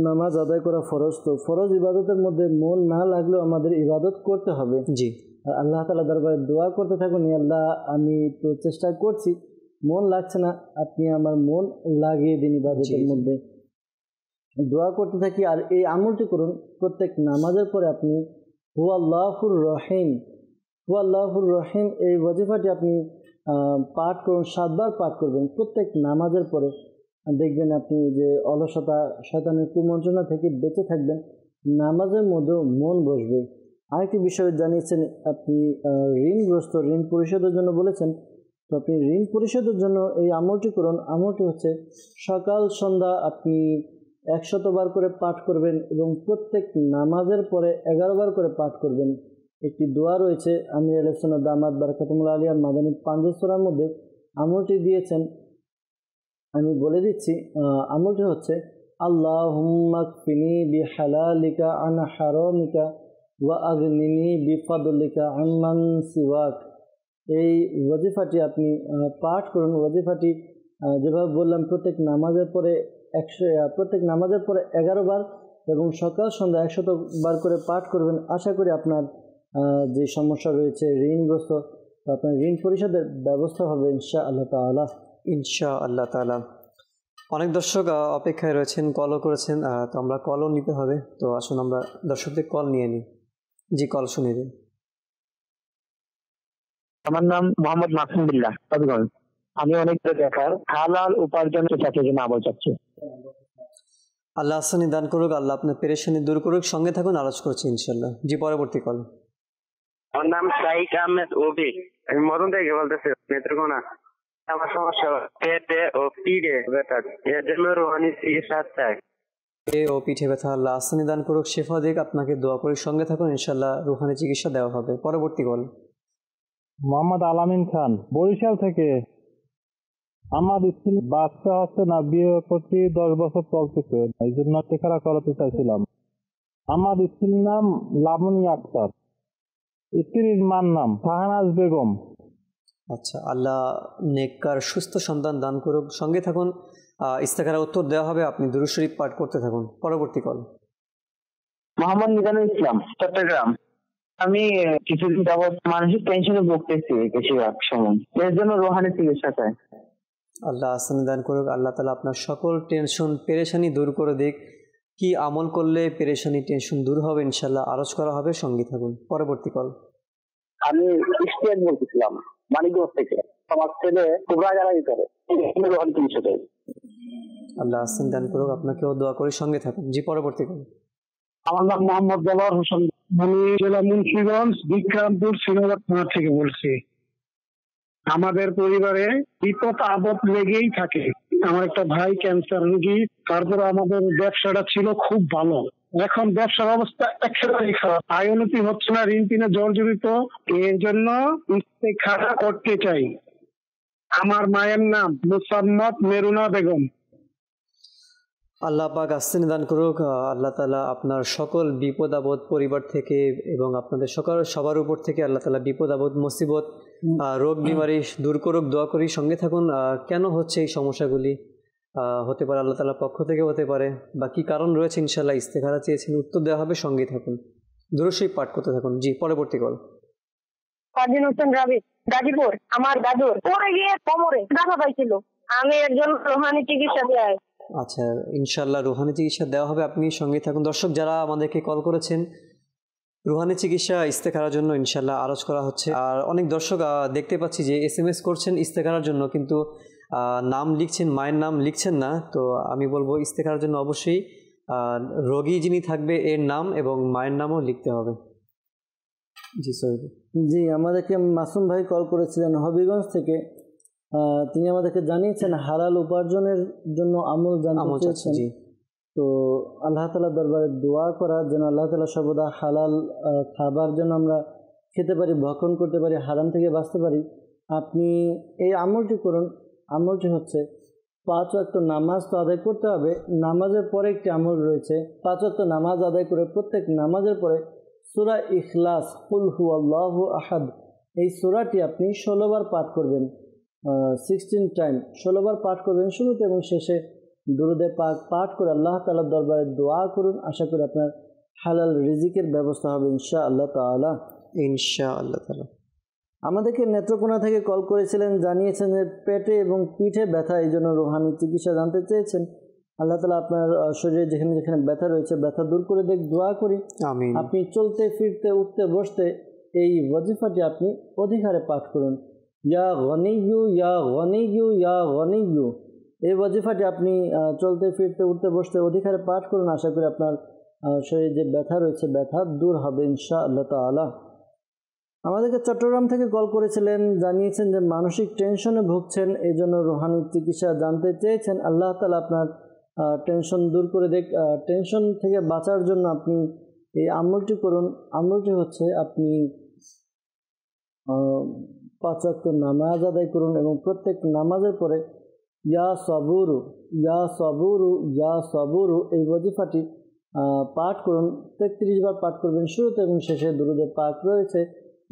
নামাজ আদায় করা ফরজ, তো ফরজ ইবাদতের মধ্যে মন না লাগলেও আমাদের ইবাদত করতে হবে। জি, আর আল্লাহ তাআলা দরবারে দোয়া করতে থাকুন, আল্লাহ আমি তো চেষ্টা করছি, মন লাগছে না, আপনি আমার মন লাগিয়ে দিন ইবাদতের মধ্যে। দোয়া করতে থাকি। আর এই আমলটি করুন প্রত্যেক নামাজের পরে, আপনি হুয়াল্লাহুর রহিম, হুয়াল্লাহুর রহিম এই ওয়াজিফাটি আপনি পাঠ করুন, 7 বার পাঠ করবেন প্রত্যেক নামাজের পরে। দেখবেন আপনি যে অলসতা, শয়তানের কুমন্ত্রণা থেকে বেঁচে থাকবেন, নামাজের মধ্যেও মন বসবে। আরেকটি বিষয় জানিয়েছেন, আপনি ঋণগ্রস্ত, ঋণ পরিশোধের জন্য বলেছেন, তো আপনি ঋণ পরিশোধের জন্য এই আমলটি করুন। আমলটি হচ্ছে সকাল সন্ধ্যা আপনি 100 বার করে পাঠ করবেন এবং প্রত্যেক নামাজের পরে 11 বার করে পাঠ করবেন। একটি দোয়া রয়েছে, আমির আহলে সুন্নাত দামাত বারাকাতুহুল আলিয়া মাদানী পাঞ্জের সূরার মধ্যে আমলটি দিয়েছেন, আমি বলে দিচ্ছি। আমলটি হচ্ছে আল্লাহুম্মা কফিনি বিহালালিকা আন হারামিকা ওয়া আগনিনি বিফাদলিকা আম্মান সিওয়াক। এই ওয়াজিফাটি আপনি পাঠ করুন। ওয়াজিফাটি যেভাবে বললাম, প্রত্যেক নামাজের পরে 11 বার এবং সকাল সন্ধ্যা 100 বার করে পাঠ করবেন। আশা করি আপনার যে সমস্যা রয়েছে ঋণগ্রস্ত, আপনার ঋণ পরিশোধের ব্যবস্থা হবে ইনশাআল্লাহ তাআলা। ইনশাআল্লাহ তাআলা। অনেক দর্শক অপেক্ষায় রয়েছেন, কলও করেছেন, তো আমরা কলও নিতে হবে। তো আসুন আমরা দর্শকদের কল নিয়ে নিই। জি, কল শুনিয়ে দিন। আমার নাম মোহাম্মদ মাসুম বিল্লাহ, হবিগঞ্জ। আমি অনেক বেকার, হালাল উপার্জনের চাকরির জন্য আবল চাচ্ছি। আল্লাহ আসানি দান করুক, আল্লাহ আপনার পেরেশানি দূর করুক। সঙ্গে থাকুন, আলোচ করছি ইনশাল্লাহ। জি, পরবর্তী কল। আমার নাম শাইখ আহমেদ ওবি, আমি মদন থেকে বলতেছি, নেত্রকোনা। আমার সমস্যা পেটে ও পিঠে ব্যথা, এর জন্য রোহানি চিকিৎসা চাই। ও পিঠে ব্যথা, আল্লাহ আসানি দান করুক, শেফা দিক। আপনাকে দোয়া করি, সঙ্গে থাকুন, ইনশাল্লাহ রুহানি চিকিৎসা দেওয়া হবে। পরবর্তী কল। মোহাম্মদ আলামিন খান, বরিশাল থেকে। আমার স্ত্রী বাচ্চা হচ্ছে না, বিয়ে করছি 10 বছর চলতেছে, এই জন্য টেকারা করাতে চাইছিলাম। আমার স্ত্রীর নাম লাবণী আক্তার, স্ত্রীর মার নাম শাহনাজ বেগম। আচ্ছা, আল্লাহ নেককার সুস্থ সন্তান দান করুক। সঙ্গে থাকুন, ইস্তেখারা উত্তর দেওয়া হবে, আপনি দুরূদ শরীফ পাঠ করতে থাকুন। পরবর্তী কল। মোহাম্মদ মিজানুল ইসলাম, চট্টগ্রাম। আমি কিছুদিন যাবৎ মানসিক টেনশনে ভুগতেছি বেশিরভাগ সময়, এর জন্য রোহানি চিকিৎসা চাই। আল্লাহ আসানি দান করুক, আল্লাহ তাআলা আপনার সকল টেনশন পেরেশানি দূর করে দিক। কি আমল করলে পেরেশানি টেনশন দূর হবে ইনশাল্লাহ আরজ করা হবে, সঙ্গে থাকুন। পরবর্তী কল। আমি স্টেট বলতেছিলাম মানিকগঞ্জ থেকে। আমার ছেলে কুবরা জারাই করে, রোহানি চিকিৎসা চাই। আল্লাহ আসানি দান করুক, আপনাকেও দোয়া করি, সঙ্গে থাকুন। জি, পরবর্তী কল। আমার নাম মোহাম্মদ জালাল হোসেন, আমি জেলা মুন্সিগঞ্জ বিক্রমপুর শ্রীনগর থানা থেকে বলছি। আমাদের পরিবারে বিপদ আপদ লেগেই থাকে। আমার একটা ভাই ক্যান্সার রোগী, তারপরে আমাদের ব্যবসাটা ছিল খুব ভালো, এখন ব্যবসার অবস্থা একেবারেই খারাপ, আয় উন্নতি হচ্ছে না, ঋণ তিনে জর্জরিত। এর জন্য ইস্তেখারা করতে চাই। আমার মায়ের নাম মুসাম্মদ মেরুনা বেগম। আল্লাহ পাক আস্তিনি দান করুক, আল্লাহ তাআলা আপনার সকল বিপদ আপদ পরিবার থেকে এবং আপনাদের সবার উপর থেকে আল্লাহ তাআলা বিপদ আপদ মুসিবত রোগ বিমারি দূর করুক। দোয়া করি, সঙ্গে থাকুন। কেন হচ্ছে এই সমস্যাগুলি? হতে পারে আল্লাহ তাআলার পক্ষ থেকে, হতে পারে বা কী কারণ রয়েছে, ইনশাআল্লাহ ইস্তেখারা চেয়েছেন, উত্তর দেওয়া হবে, সঙ্গে থাকুন, দুরূদ শরীফ পাঠ করতে থাকুন। জি, পরবর্তী কল। ফারদিন হোসেন রাবি, গাজীপুর। আমার দাদুর পরে গিয়ে কোমরে ব্যথা পাইছিল, আমি একজন রোহানি চিকিৎসা দেয়। আচ্ছা, ইনশাআল্লাহ রুহানি চিকিৎসা দেওয়া হবে, আপনি সঙ্গে থাকুন। দর্শক যারা আমাদেরকে কল করেছেন, রুহানি চিকিৎসা ইস্তেখারার জন্য ইনশাআল্লাহ আরজ করা হচ্ছে। আর অনেক দর্শক দেখতে পাচ্ছি যে SMS করছেন ইস্তেখারার জন্য, কিন্তু নাম লিখছেন, মায়ের নাম লিখছেন না। তো আমি বলবো ইস্তেখারার জন্য অবশ্যই রোগী যিনি থাকবে এর নাম এবং মায়ের নামও লিখতে হবে। জি সৈয়দ। জি, আমাদেরকে মাসুম ভাই কল করেছিলেন হবিগঞ্জ থেকে। তিনি আমাদেরকে জানিয়েছেন হালাল উপার্জনের জন্য আমল জানতে চেয়েছেন। তো আল্লাহ তাআলার দরবারে দোয়া করা যেন আল্লাহ তাআলা সর্বদা হালাল খাবার যেন আমরা খেতে পারি, ভক্ষণ করতে পারি, হারাম থেকে বাঁচতে পারি। আপনি এই আমলটি করুন। আমলটি হচ্ছে 5 ওয়াক্ত নামাজ তো আদায় করতে হবে, নামাজের পরে একটি আমল রয়েছে। 5 ওয়াক্ত নামাজ আদায় করে প্রত্যেক নামাজের পরে সূরা ইখলাস, কুল হুয়াল্লাহু আহাদ, এই সূরাটি আপনি 16 বার পাঠ করবেন, 16 টাইম 16 বার পাঠ করবেন শুরুতে এবং শেষে দুরুদে পাক পাঠ করে আল্লাহ তাআলার দরবারে দোয়া করুন। আশা করি আপনার হালাল রিজিকের ব্যবস্থা হবে ইনশাআল্লাহ তাআলা। ইনশাআল্লাহ তাআলা। আমাদেরকে নেত্রকোনা থেকে কল করেছিলেন, জানিয়েছেন যে পেটে এবং পিঠে ব্যথা, এই জন্য রুহানি চিকিৎসা জানতে চেয়েছেন। আল্লাহ তাআলা আপনার শরীরে যেখানে যেখানে ব্যথা রয়েছে ব্যথা দূর করে দেখ, দোয়া করি। আমিন। আপনি চলতে ফিরতে উঠতে বসতে এই ওয়াজিফাটি আপনি অধিকারে পাঠ করুন, ইয়া গনিয়্যু ইয়া গনিয়্যু ইয়া গনিয়্যু। এই ওয়াজিফাটি আপনি চলতে ফিরতে উঠতে বসতে অধিকারে পাঠ করুন। আশা করি আপনার শরীরে যে ব্যথা রয়েছে ব্যথা দূর হবে ইনশাআল্লাহ তাআলা। আমাদেরকে চট্টগ্রাম থেকে কল করেছিলেন, জানিয়েছেন যে মানসিক টেনশনে ভুগছেন, এই জন্য রুহানি চিকিৎসা জানতে চেয়েছেন। আল্লাহ তাআলা আপনার টেনশন দূর করে দেখ। টেনশন থেকে বাঁচার জন্য আপনি এই আমলটি করুন। আমলটি হচ্ছে আপনি 5 ওয়াক্ত নামাজ আদায় করুন এবং প্রত্যেক নামাজের পরে ইয়া সবুরু ইয়া সবুরু ইয়া সবুরু এই ওয়াজিফাটি পাঠ করুন। 33 বার পাঠ করবেন শুরুতে এবং শেষে দুরুদে পাক রয়েছে,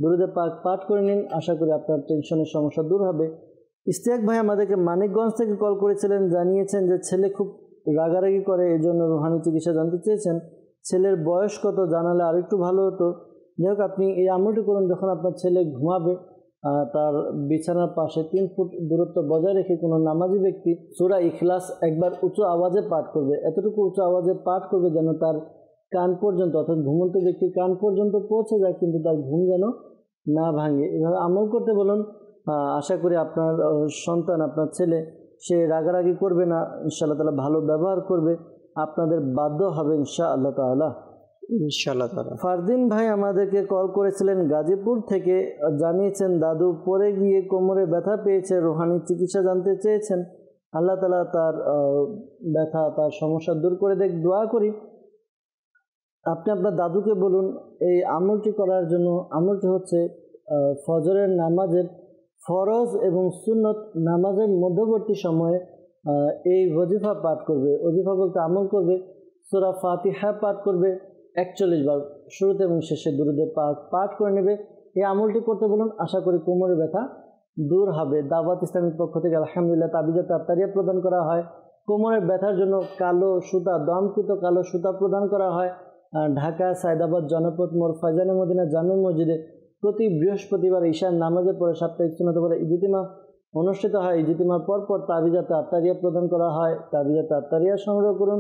দুরুদে পাক পাঠ করে নিন। আশা করি আপনার টেনশনের সমস্যা দূর হবে। ইশতিয়াক ভাই আমাদেরকে মানিকগঞ্জ থেকে কল করেছিলেন, জানিয়েছেন যে ছেলে খুব রাগারাগি করে, এই জন্য রুহানি চিকিৎসা জানতে চেয়েছেন। ছেলের বয়স কত জানালে আরেকটু ভালো হতো। যাই হোক, আপনি এই আমলটি করুন, যখন আপনার ছেলে ঘুমাবে তার বিছানার পাশে 3 ফুট দূরত্ব বজায় রেখে কোনো নামাজি ব্যক্তি সূরা ইখলাস একবার উঁচু আওয়াজে পাঠ করবে, এতটুকু উঁচু আওয়াজে পাঠ করবে যেন তার কান পর্যন্ত, অর্থাৎ ঘুমন্ত ব্যক্তির কান পর্যন্ত পৌঁছে যায়, কিন্তু তার ঘুম যেন না ভাঙে। এভাবে আমল করতে বলুন। আশা করি আপনার সন্তান, আপনার ছেলে, সে রাগারাগি করবে না, ইনশাআল্লাহ তাআলা ভালো ব্যবহার করবে, আপনাদের বাধ্য হবে ইনশাআল্লাহ তাআলা। ইনশাআল্লাহ তাআলা। ফারদিন ভাই আমাদেরকে কল করেছিলেন গাজীপুর থেকে, জানিয়েছেন দাদু পড়ে গিয়ে কোমরে ব্যথা পেয়েছে, রুহানি চিকিৎসা জানতে চেয়েছেন। আল্লাহ তাআলা তার ব্যথা, তার সমস্যা দূর করে দেখ, দোয়া করি। আপনি আপনার দাদুকে বলুন এই আমলটি করার জন্য। আমলটি হচ্ছে ফজরের নামাজের ফরজ এবং সুন্নত নামাজের মধ্যবর্তী সময়ে এই ওয়াজিফা পাঠ করবে। ওয়াজিফা বলতে আমল করবে, সূরা ফাতিহা পাঠ করবে 41 বার শুরুতে এবং শেষে দুরুদে পাক পাঠ করে নেবে। এই আমলটি করতে বলুন। আশা করি কোমরের ব্যথা দূর হবে। দাওয়াত ইসলামের পক্ষ থেকে আলহামদুলিল্লাহ তাবিজাত আত্তারিয়া প্রদান করা হয়। কোমরের ব্যথার জন্য কালো সুতা, দমকৃত কালো সুতা প্রদান করা হয়। ঢাকা সায়দাবাদ জনপদ মোড় ফায়জানে মদিনা জামে মসজিদে প্রতি বৃহস্পতিবার ঈশার নামাজের পরে সাপ্তাহিক সুন্নাত পরে ইজতিমা অনুষ্ঠিত হয়। ইজতিমার পরপর তাবিজাত আত্তারিয়া প্রদান করা হয়। তাবিজাত আত্তারিয়া সংগ্রহ করুন।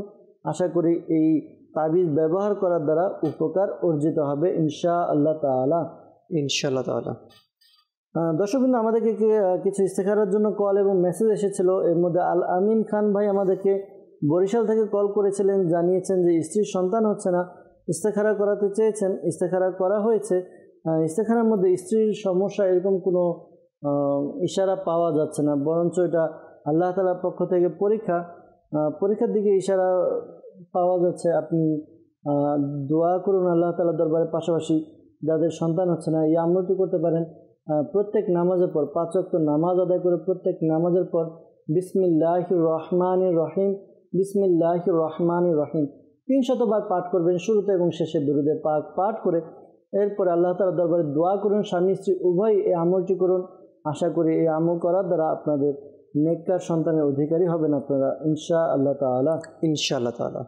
আশা করি এই তাবিজ ব্যবহার করার দ্বারা উপকার অর্জিত হবে ইনশাআল্লাহ তাআলা। ইনশাআল্লাহ তাআলা। দর্শকবৃন্দ, আমাদেরকে কিছু ইস্তেখারার জন্য কল এবং মেসেজ এসেছিল। এর মধ্যে আল আমিন খান ভাই আমাদেরকে বরিশাল থেকে কল করেছিলেন, জানিয়েছেন যে স্ত্রীর সন্তান হচ্ছে না, ইস্তেখারা করাতে চেয়েছেন। ইস্তেখারা করা হয়েছে। ইস্তেখারার মধ্যে স্ত্রীর সমস্যা এরকম কোনো ইশারা পাওয়া যাচ্ছে না, বরঞ্চ এটা আল্লাহ তাআলার পক্ষ থেকে পরীক্ষার দিকে ইশারা পাওয়া যাচ্ছে। আপনি দোয়া করুন আল্লাহ তাআলার দরবারে। পাশাপাশি যাদের সন্তান হচ্ছে না এই আমলটি করতে পারেন। প্রত্যেক নামাজের পর 5 ওয়াক্ত নামাজ আদায় করে প্রত্যেক নামাজের পর বিসমিল্লাহির রহমানির রহিম, বিসমিল্লাহির রহমানির রহিম 300 বার পাঠ করবেন শুরুতে এবং শেষে দুরুদে পাক পাঠ করে। এরপরে আল্লাহ তাআলার দরবারে দোয়া করুন। স্বামী স্ত্রী উভয় এই আমলটি করুন। আশা করি এই আমল করার দ্বারা আপনাদের নেককার সন্তানের অধিকারী হবেন আপনারা ইনশাআল্লাহ তাআলা। ইনশাআল্লাহ তাআলা।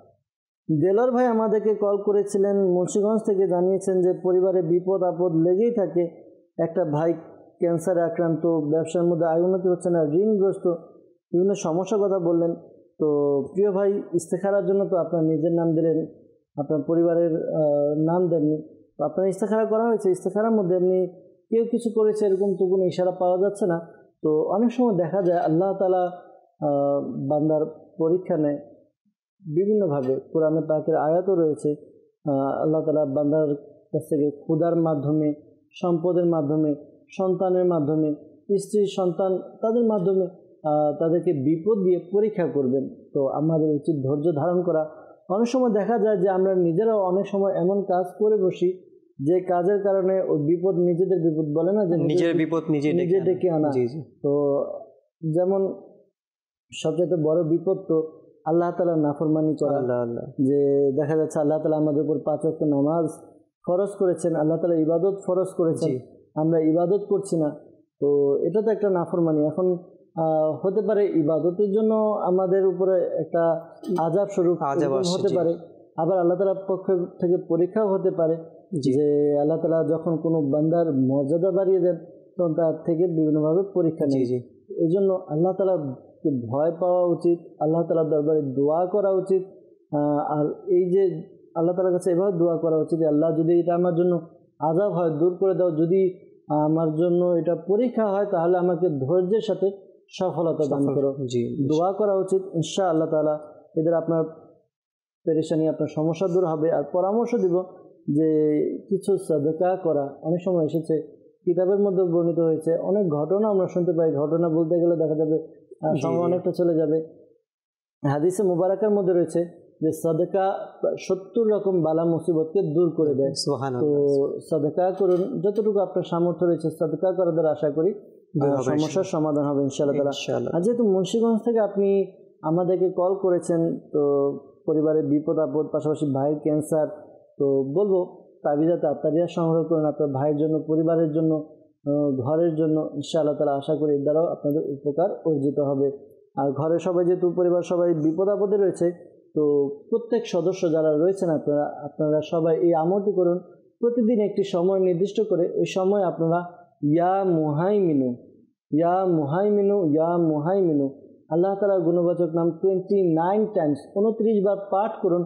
দেলোয়ার ভাই আমাদেরকে কল করেছিলেন মুন্সিগঞ্জ থেকে, জানিয়েছেন যে পরিবারে বিপদ আপদ লেগেই থাকে। একটা ভাই ক্যান্সারে আক্রান্ত, ব্যবসার মধ্যে আয় উন্নতি হচ্ছে না, ঋণগ্রস্ত, বিভিন্ন সমস্যার কথা বললেন। তো প্রিয় ভাই, ইস্তেখারার জন্য তো আপনার নিজের নাম দিলেন, আপনার পরিবারের নাম দেননি। তো আপনার ইস্তেখারা করা হয়েছে, ইস্তেখারার মধ্যে এমনি কেউ কিছু করেছে এরকম তো কোনো ইশারা পাওয়া যাচ্ছে না। তো অনেক সময় দেখা যায় আল্লাহ তাআলা বান্দার পরীক্ষা নেয় বিভিন্নভাবে। কোরআনে পাকের আয়াতও রয়েছে, আল্লাহ তাআলা বান্দার কাছ থেকে ক্ষুধার মাধ্যমে, সম্পদের মাধ্যমে, সন্তানের মাধ্যমে, স্ত্রী সন্তান তাদের মাধ্যমে তাদেরকে বিপদ দিয়ে পরীক্ষা করবেন। তো আমাদের উচিত ধৈর্য ধারণ করা। অনেক সময় দেখা যায় যে আমরা নিজেরাও অনেক সময় এমন কাজ করে বসি যে কাজের কারণে ওই বিপদ, নিজেদের বিপদ বলে না, যে নিজের বিপদ নিজে ডেকে আনা। তো যেমন সবচেয়ে বড় বিপদ তো আল্লাহ তাআলার নাফরমানি করা। যে দেখা যাচ্ছে আল্লাহ তাআলা আমাদের উপর 5 ওয়াক্ত নামাজ ফরজ করেছেন, আল্লাহ তাআলা ইবাদত ফরজ করেছেন, আমরা ইবাদত করছি না, তো এটা তো একটা নাফরমানি। এখন হতে পারে ইবাদতের জন্য আমাদের উপরে একটা আযাব স্বরূপ হতে পারে, আবার আল্লাহ তাআলার পক্ষ থেকে পরীক্ষাও হতে পারে যে আল্লাহ তাআলা যখন কোনো বান্দার মর্যাদা বাড়িয়ে দেন তখন তার থেকে বিভিন্নভাবে পরীক্ষা নেন। এই জন্য আল্লাহ তাআলাকে ভয় পাওয়া উচিত, আল্লাহ তাআলার দরবারে দোয়া করা উচিত। আর এই যে আল্লাহ তাআলার কাছে এভাবে দোয়া করা উচিত, আল্লাহ যদি এটা আমার জন্য আযাব হয় দূর করে দাও, যদি আমার জন্য এটা পরীক্ষা হয় তাহলে আমাকে ধৈর্যের সাথে সফলতা দান করো। দোয়া করা উচিত, ইনশাআল্লাহ তাআলা এদের আপনার পেরেশানি, আপনার সমস্যা দূর হবে। আর পরামর্শ দিব যে কিছু সাদকা করা, অনেক সময় এসেছে কিতাবের মধ্যে বর্ণিত হয়েছে, অনেক ঘটনা আমরা শুনতে পাই, ঘটনা বলতে গেলে দেখা যাবে সময় অনেকটা চলে যাবে। হাদিসে মুবারাকার মধ্যে রয়েছে যে সাদকা 70 রকম বালা মুসিবতকে দূর করে দেয়। তো সাদকা করুন, যতটুকু আপনার সামর্থ্য রয়েছে সাদকা করার দ্বারা আশা করি সমস্যার সমাধান হবে ইনশাআল্লাহ তাআলা। আর যেহেতু মুন্সিগঞ্জ থেকে আপনি আমাদেরকে কল করেছেন, তো পরিবারের বিপদ আপদ, পাশাপাশি ভাইয়ের ক্যান্সার, তো বলবো তাবিজাত আত্তারিয়া সংগ্রহ করুন আপনার ভাইয়ের জন্য, পরিবারের জন্য, ঘরের জন্য। ইনশাআল্লাহ তাআলা আশা করি এর দ্বারাও আপনাদের উপকার অর্জিত হবে। আর ঘরের সবাই যেহেতু পরিবার সবাই বিপদ আপদে রয়েছে, তো প্রত্যেক সদস্য যারা রয়েছেন আপনারা সবাই এই আমলটি করুন। প্রতিদিন একটি সময় নির্দিষ্ট করে ওই সময় আপনারা ইয়া মুহাইমিনু, ইয়া মুহাইমিনু, ইয়া মুহাইমিনু আল্লাহ তাআলার গুণবাচক নাম 29 টাইমস 29 বার পাঠ করুন।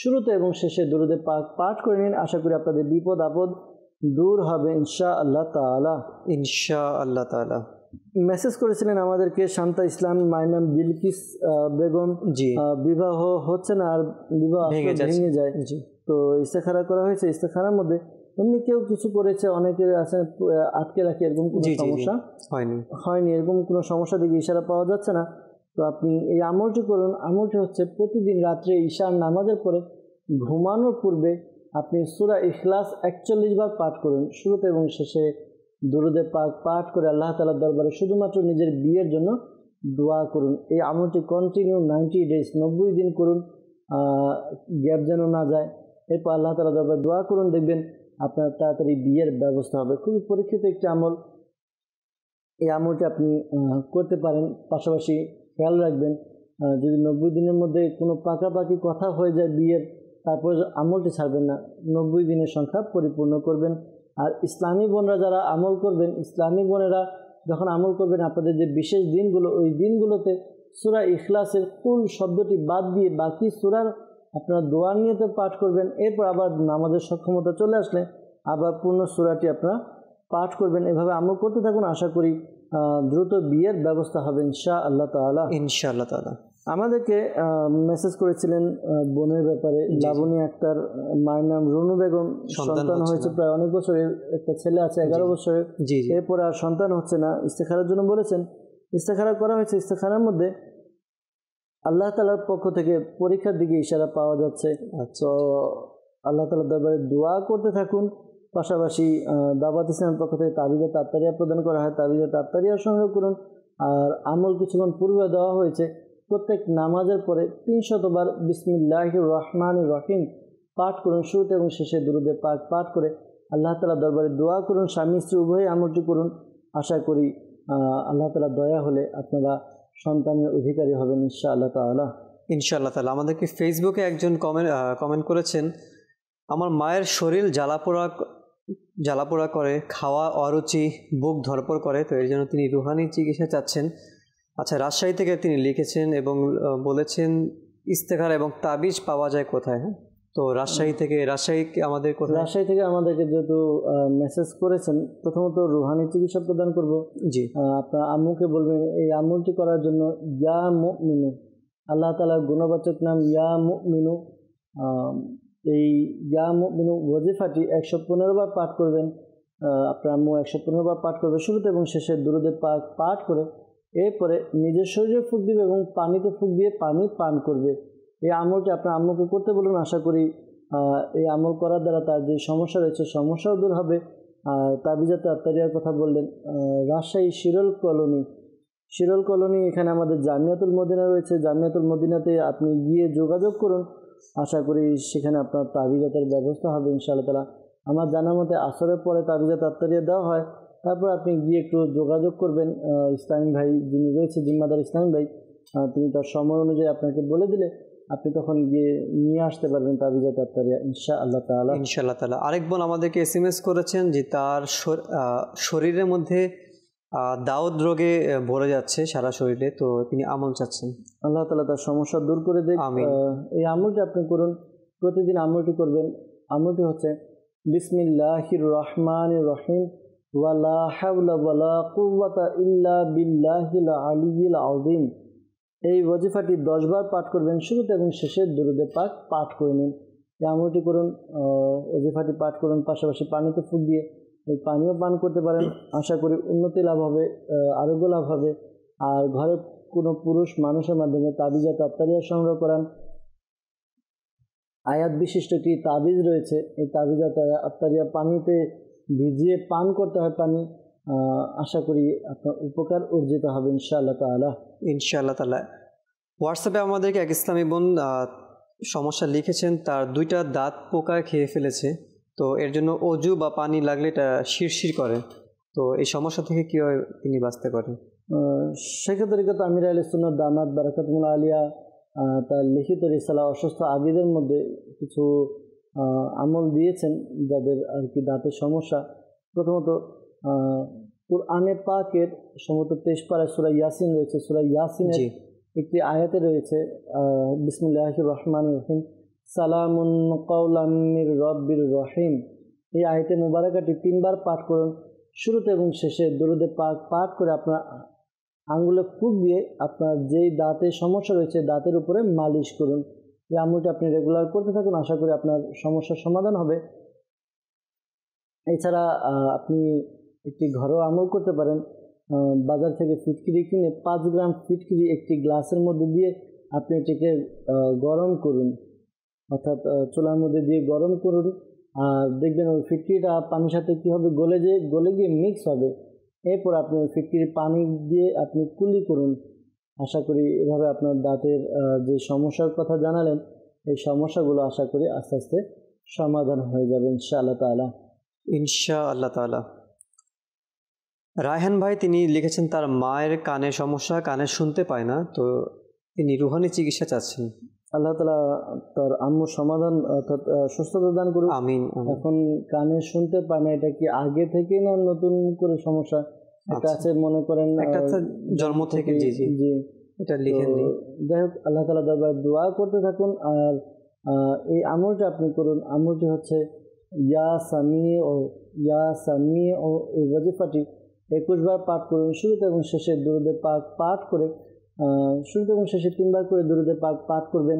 শুরুতে এবং শেষে দরুদে পাক পাঠ করে নিন, আশা করি আপনাদের বিপদ আপদ দূর হবে ইনশাআল্লাহ তাআলা। ইনশাআল্লাহ তাআলা। মেসেজ করেছিলেন আমাদেরকে শান্তা ইসলাম, মায়ের নাম বিলকিস বেগম, বিবাহ হচ্ছে না আর বিবাহ ভেঙে যায়, তো ইস্তেখারা করা হয়েছে। ইস্তেখারার মধ্যে এমনি কেউ কিছু করেছে, অনেকের আছে আটকে রাখি, এরকম কোনো সমস্যা হয়নি, এরকম কোনো সমস্যা দিকে ইশারা পাওয়া যাচ্ছে না। তো আপনি এই আমলটি করুন। আমলটি হচ্ছে প্রতিদিন রাত্রে ঈশার নামাজের পরে ঘুমানোর পূর্বে আপনি সূরা ইখলাস 41 বার পাঠ করুন। শুরুতে এবং শেষে দুরুদে পাক পাঠ করে আল্লাহ তাআলার দরবারে শুধুমাত্র নিজের বিয়ের জন্য দোয়া করুন। এই আমলটি কন্টিনিউ 90 ডেজ 90 দিন করুন, গ্যাপ যেন না যায়। এরপর আল্লাহ তাআলার দরবারে দোয়া করুন, দেখবেন আপনার তাড়াতাড়ি বিয়ের ব্যবস্থা হবে। খুবই পরীক্ষিত একটি আমল, এই আমলটি আপনি করতে পারেন। পাশাপাশি খেয়াল রাখবেন যদি 90 দিনের মধ্যে কোনো পাকাপাকি কথা হয়ে যায় বিয়ের, তারপরে আমলটি ছাড়বেন না, 90 দিনের সংখ্যা পরিপূর্ণ করবেন। আর ইসলামী বোনরা যারা আমল করবেন, ইসলামী বোনেরা যখন আমল করবেন আপনাদের যে বিশেষ দিনগুলো, ওই দিনগুলোতে সূরা ইখলাসের কুল শব্দটি বাদ দিয়ে বাকি সূরার আপনারা দোয়ার নিয়তে পাঠ করবেন। এরপর আবার নামাজের সক্ষমতা চলে আসলে আবার পূর্ণ সূরাটি আপনারা পাঠ করবেন। এভাবে আমল করতে থাকুন, আশা করি দ্রুত বিয়ের ব্যবস্থা হবে ইনশাআল্লাহ তাআলা। ইনশাআল্লাহ তাআলা। আমাদেরকে মেসেজ করেছিলেন বোনের ব্যাপারে, লাবণী আক্তার, মায়ের নাম রুনু বেগম, সন্তান হয়েছে প্রায় অনেক বছরের, একটা ছেলে আছে 11 বছরের, এরপরে আর সন্তান হচ্ছে না। ইস্তেখারার জন্য বলেছেন, ইস্তেখারা করা হয়েছে। ইস্তেখারার মধ্যে আল্লাহ তাআলার পক্ষ থেকে পরীক্ষার দিকে ইশারা পাওয়া যাচ্ছে। তো আল্লাহ তাআলার দরবারে দোয়া করতে থাকুন। পাশাপাশি দাওয়াত ইসলামের পক্ষ থেকে তাবিজাত আত্তারিয়া প্রদান করা হয়, তাবিজাত আত্তারিয়া সংগ্রহ করুন। আর আমল কিছুক্ষণ পূর্বে দেওয়া হয়েছে, প্রত্যেক নামাজের পরে 300 বার বিসমিল্লাহির রহমানির রহিম পাঠ করুন। শুরুতে এবং শেষে দুরুদে পাক পাঠ করে আল্লাহ তাআলার দরবারে দোয়া করুন। স্বামী স্ত্রী উভয়ই আমলটি করুন। আশা করি আল্লাহ তাআলার দয়া হলে আপনারা সন্তানের অধিকারী হবেন ইনশাআল্লাহ তাআলা। ইনশাআল্লাহ তাআলা। আমাদেরকে ফেসবুকে একজন কমেন্ট করেছেন, আমার মায়ের শরীর জ্বালাপোড়া করে, খাওয়া অরুচি, বুক ধরপড় করে, তো এর জন্য তিনি রুহানি চিকিৎসা চাচ্ছেন। আচ্ছা, রাজশাহী থেকে তিনি লিখেছেন এবং বলেছেন ইস্তেখারা এবং তাবিজ পাওয়া যায় কোথায়? হ্যাঁ, তো রাজশাহী থেকে আমাদেরকে যেহেতু মেসেজ করেছেন, প্রথমত রুহানি চিকিৎসা প্রদান করব। আপনার আম্মুকে বলবেন এই আমলটি করার জন্য ইয়া মুমিনু, আল্লাহ তাআলার গুণবাচক নাম ইয়া মুমিনু, এই ইয়া মুমিনু ওয়াজিফাটি 115 বার পাঠ করবেন। আপনার আম্মু 115 বার পাঠ করবে, শুরুতে এবং শেষে দুরুদে পাক পাঠ করে এরপরে নিজের শরীরে ফুঁক দিবে এবং পানিতে ফুঁক দিয়ে পানি পান করবে। এই আমলটি আপনার আম্মুকে করতে বলুন। আশা করি এই আমল করার দ্বারা তার যে সমস্যা রয়েছে সমস্যাও দূর হবে। আর তাবিজাত আত্তারিয়ার কথা বললেন, রাজশাহী শিরল কলোনি, এখানে আমাদের জামিয়াতুল মদিনা রয়েছে। জামিয়াতুল মদিনাতে আপনি গিয়ে যোগাযোগ করুন, আশা করি সেখানে আপনার তাবিজাতের ব্যবস্থা হবে ইনশাআল্লাহ তাআলা। আমার জানা মতে আসরের পরে তাবিজাত আত্তারিয়া দেওয়া হয়। তারপর আপনি গিয়ে একটু যোগাযোগ করবেন, ইসলামী ভাই যিনি রয়েছে জিম্মাদার ইসলামী ভাই, তিনি তার সময় অনুযায়ী আপনাকে বলে দিলে আপনি তখন গিয়ে নিয়ে আসতে পারবেন তাবিজাত আত্তারিয়া ইনশাআল্লাহ তাআলা। ইনশাআল্লাহ তাআলা। আরেক বোন আমাদেরকে SMS করেছেন যে তার শরীরের মধ্যে দাউদ রোগে ভরে যাচ্ছে সারা শরীরে, তো তিনি আমল চাচ্ছেন। আল্লাহ তাআলা তার সমস্যা দূর করে দেখ। এই আমলটি আপনি করুন, প্রতিদিন আমলটি করবেন। আমলটি হচ্ছে বিসমিল্লাহির রহমানির রহিম ওয়ালা হাওলা ওয়ালা কুওয়াতা ইল্লা বিল্লাহিল আলিয়্যিল আযীম। এই ওয়াজিফাটি 10 বার পাঠ করবেন, শুরুতে এবং শেষে দুরূদে পাক পাঠ করে নিন। এই আমলটি করুন, ওয়াজিফাটি পাঠ করুন, পাশাপাশি পানিতে ফুঁক দিয়ে এই পানীয় পান করতে পারেন। আশা করি উন্নতি লাভ হবে, আরোগ্য লাভ হবে। আর ঘরে কোনো পুরুষ মানুষের মাধ্যমে তাবিজাত আত্তারিয়া সংগ্রহ করান। আয়াত বিশিষ্ট কি তাবিজ রয়েছে, এই তাবিজাত আত্তারিয়া পানিতে ভিজিয়ে পান করতে হয় পানি। আশা করি আপনার উপকার অর্জিত হবে ইনশাআল্লাহ তাআলা। ইনশাআল্লাহ তাআলা। হোয়াটসঅ্যাপে আমাদেরকে এক ইসলামী বোন সমস্যা লিখেছেন, তার 2টা দাঁত পোকা খেয়ে ফেলেছে, তো এর জন্য অজু বা পানি লাগলে এটা শিরশির করে, তো এই সমস্যা থেকে কীভাবে তিনি বাঁচতে পারেন? সেক্ষেত্রে তরিকত আমির আহলে সুন্নাত দামাত বারাকাতুহুল আলিয়া তার লিখিত রিসালা অসুস্থ আবিদের মধ্যে কিছু আমল দিয়েছেন যাদের আর কি দাঁতের সমস্যা। প্রথমত কুরআনে পাকের সম্ভবত 23 পারায় সূরা ইয়াসিন রয়েছে, সূরা ইয়াসিনের একটি আয়াতে রয়েছে বিসমিল্লাহির রহমানির রহিম সালামুন কাওলাম মির রাব্বির রহিম। এই আয়াতে মুবারাকাটি 3 বার পাঠ করুন, শুরুতে এবং শেষে দুরূদে পাক পাঠ করে আপনার আঙ্গুলে ফুঁক দিয়ে আপনার যেই দাঁতের সমস্যা রয়েছে দাঁতের উপরে মালিশ করুন। এই আমলটি আপনি রেগুলার করতে থাকুন, আশা করি আপনার সমস্যার সমাধান হবে। এছাড়া আপনি একটি ঘরোয়া আমল করতে পারেন। বাজার থেকে ফিটকিরি কিনে 5 গ্রাম ফিটকিরি একটি গ্লাসের মধ্যে দিয়ে আপনি এটিকে গরম করুন, অর্থাৎ চুলার মধ্যে দিয়ে গরম করুন। আর দেখবেন ওই ফিটকিরিটা পানির সাথে কী হবে, গলে গিয়ে মিক্স হবে। এরপর আপনি ওই ফিটকিরি পানি দিয়ে আপনি কুলি করুন। আশা করি এভাবে আপনার দাঁতের যে সমস্যার কথা জানালেন এই সমস্যাগুলো আশা করি আস্তে আস্তে সমাধান হয়ে যাবে ইনশাআল্লাহ তাআলা। ইনশাআল্লাহ তাআলা। রায়হান ভাই তিনি লিখেছেন তার মায়ের কানের সমস্যা, কানে শুনতে পায় না, তো তিনি রুহানি চিকিৎসা চাচ্ছেন। আল্লাহ তাআলা তার আম্মুর সমাধান অর্থাৎ সুস্থতা দান করুন। আমিন। এখন কানে শুনতে পায় না, এটা কি আগে থেকে না নতুন করে সমস্যা? একটা আছে মনে করেন একটা জন্ম থেকে। জি জি জি, এটা লিখেন। যাই হোক, আল্লাহ তাআলা দরবারে দোয়া করতে থাকুন। আর এই আমলটা আপনি করুন। আমলটি হচ্ছে ইয়া সামি ও এই ওয়াজিফাটি 21 বার পাঠ করুন, শুরুতে এবং শেষে দুরূদে পাক পাঠ করে শুরুতে এবং শেষে 3 বার করে দুরূদে পাক পাঠ করবেন।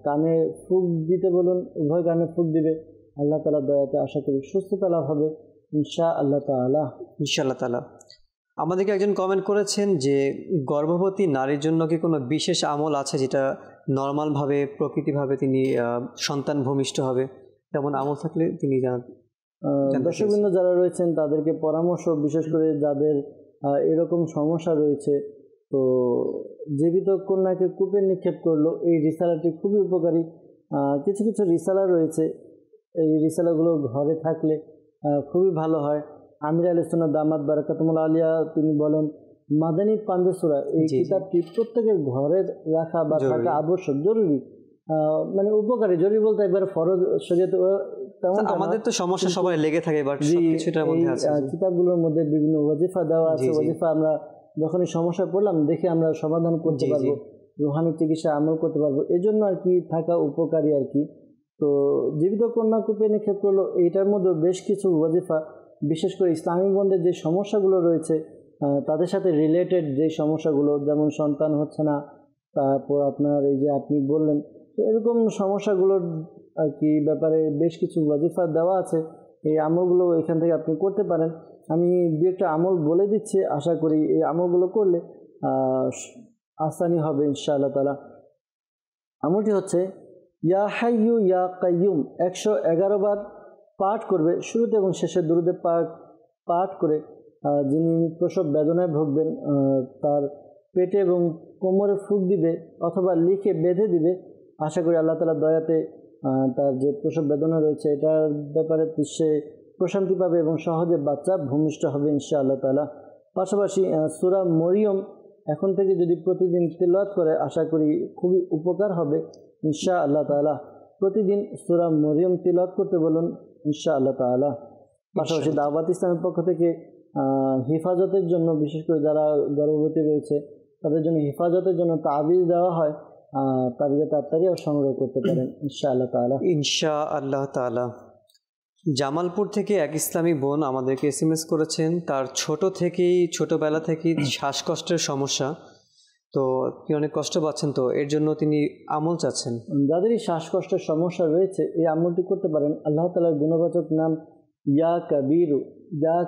কানে ফুঁক দিতে বলুন, উভয় কানে ফুঁক দিবে। আল্লাহ তাআলা দয়াতে আশা করি সুস্থতা লাভ হবে ইনশাআল্লাহ তাআলা। ইনশাআল্লাহ তাআলা। আমাদেরকে একজন কমেন্ট করেছেন যে গর্ভবতী নারীর জন্য কি কোনো বিশেষ আমল আছে যেটা নর্মালভাবে প্রকৃতিভাবে তিনি সন্তান ভূমিষ্ঠ হবে, তেমন আমল থাকলে তিনি জানান। দর্শকবৃন্দ যারা রয়েছেন তাদেরকে পরামর্শ, বিশেষ করে যাদের এরকম সমস্যা রয়েছে, তো জীবিত কন্যাকে কূপে নিক্ষেপ করলো, এই রিসালাটি খুবই উপকারী। কিছু কিছু রিসালা রয়েছে, এই রিসালাগুলো ঘরে থাকলে খুবই ভালো হয়। আমির আহলে সুন্নাত দামাত বারাকাতুহুল আলিয়া তিনি বলেন মাদানী পাঞ্জে সূরা, এই কিতাবটি প্রত্যেকের ঘরে রাখা বা থাকা আবশ্যক, জরুরি, মানে উপকারী। জরুরি বলতে একবার ফরজ শরীয়তে তেমন আমাদের তো সমস্যা সবাই লেগে থাকে, বাট সবকিছুটার মধ্যে আছে। কিতাবগুলোর মধ্যে বিভিন্ন ওয়াজিফা দেওয়া আছে। ওয়াজিফা আমরা যখনই সমস্যায় পড়লাম দেখে আমরা সমাধান করতে পারবো, রুহানি চিকিৎসা আমল করতে পারবো, এই জন্য আর কি থাকা উপকারী আর কি। তো জীবিত কন্যা কূপে নিক্ষেপ করলো, এইটার মধ্যে বেশ কিছু ওয়াজিফা, বিশেষ করে ইসলামিক বন্ধের যে সমস্যাগুলো রয়েছে তাদের সাথে রিলেটেড যে সমস্যাগুলো, যেমন সন্তান হচ্ছে না, তারপর আপনার এই যে আপনি বললেন, তো এরকম সমস্যাগুলোর আর কি ব্যাপারে বেশ কিছু ওয়াজিফা দেওয়া আছে। এই আমলগুলো এখান থেকে আপনি করতে পারেন। আমি দু একটা আমল বলে দিচ্ছি, আশা করি এই আমলগুলো করলে আসানি হবে ইনশাআল্লাহ তাআলা। আমলটি হচ্ছে ইয়া হাইয়ু ইয়া কাইয়ুম 111 বার পাঠ করবে, শুরুতে এবং শেষে দুরূদে পাঠ করে যিনি প্রসব বেদনায় ভুগবেন তার পেটে এবং কোমরে ফুঁক দিবে অথবা লিখে বেঁধে দিবে। আশা করি আল্লাহ তাআলা দয়াতে তার যে প্রসব বেদনা রয়েছে এটার ব্যাপারে সে প্রশান্তি পাবে এবং সহজে বাচ্চা ভূমিষ্ঠ হবে ইনশাআল্লাহ তাআলা। পাশাপাশি সূরা মরিয়ম এখন থেকে যদি প্রতিদিন তিলাওয়াত করে আশা করি খুবই উপকার হবে ইনশাআল্লাহ তাআলা। প্রতিদিন সূরা মরিয়ম তিলাওয়াত করতে বলুন ইনশাআল্লাহ তাআলা। পাশাপাশি দাওয়াত ইসলামের পক্ষ থেকে হেফাজতের জন্য, বিশেষ করে যারা গর্ভবতী রয়েছে তাদের জন্য হেফাজতের জন্য তাবিজ দেওয়া হয়, তাবিজে তাড়াতাড়িও সংগ্রহ করতে পারেন ইনশাআল্লাহ তাআলা। ইনশাআল্লাহ তাআলা। জামালপুর থেকে এক ইসলামী বোন আমাদেরকে SMS করেছেন, তার ছোটবেলা থেকেই শ্বাসকষ্টের সমস্যা, তো তিনি অনেক কষ্ট পাচ্ছেন, তো এর জন্য তিনি আমল চাচ্ছেন। যাদেরই শ্বাসকষ্টের সমস্যা রয়েছে এই আমলটি করতে পারেন। আল্লাহ তাআলার গুণবাচক নাম ইয়া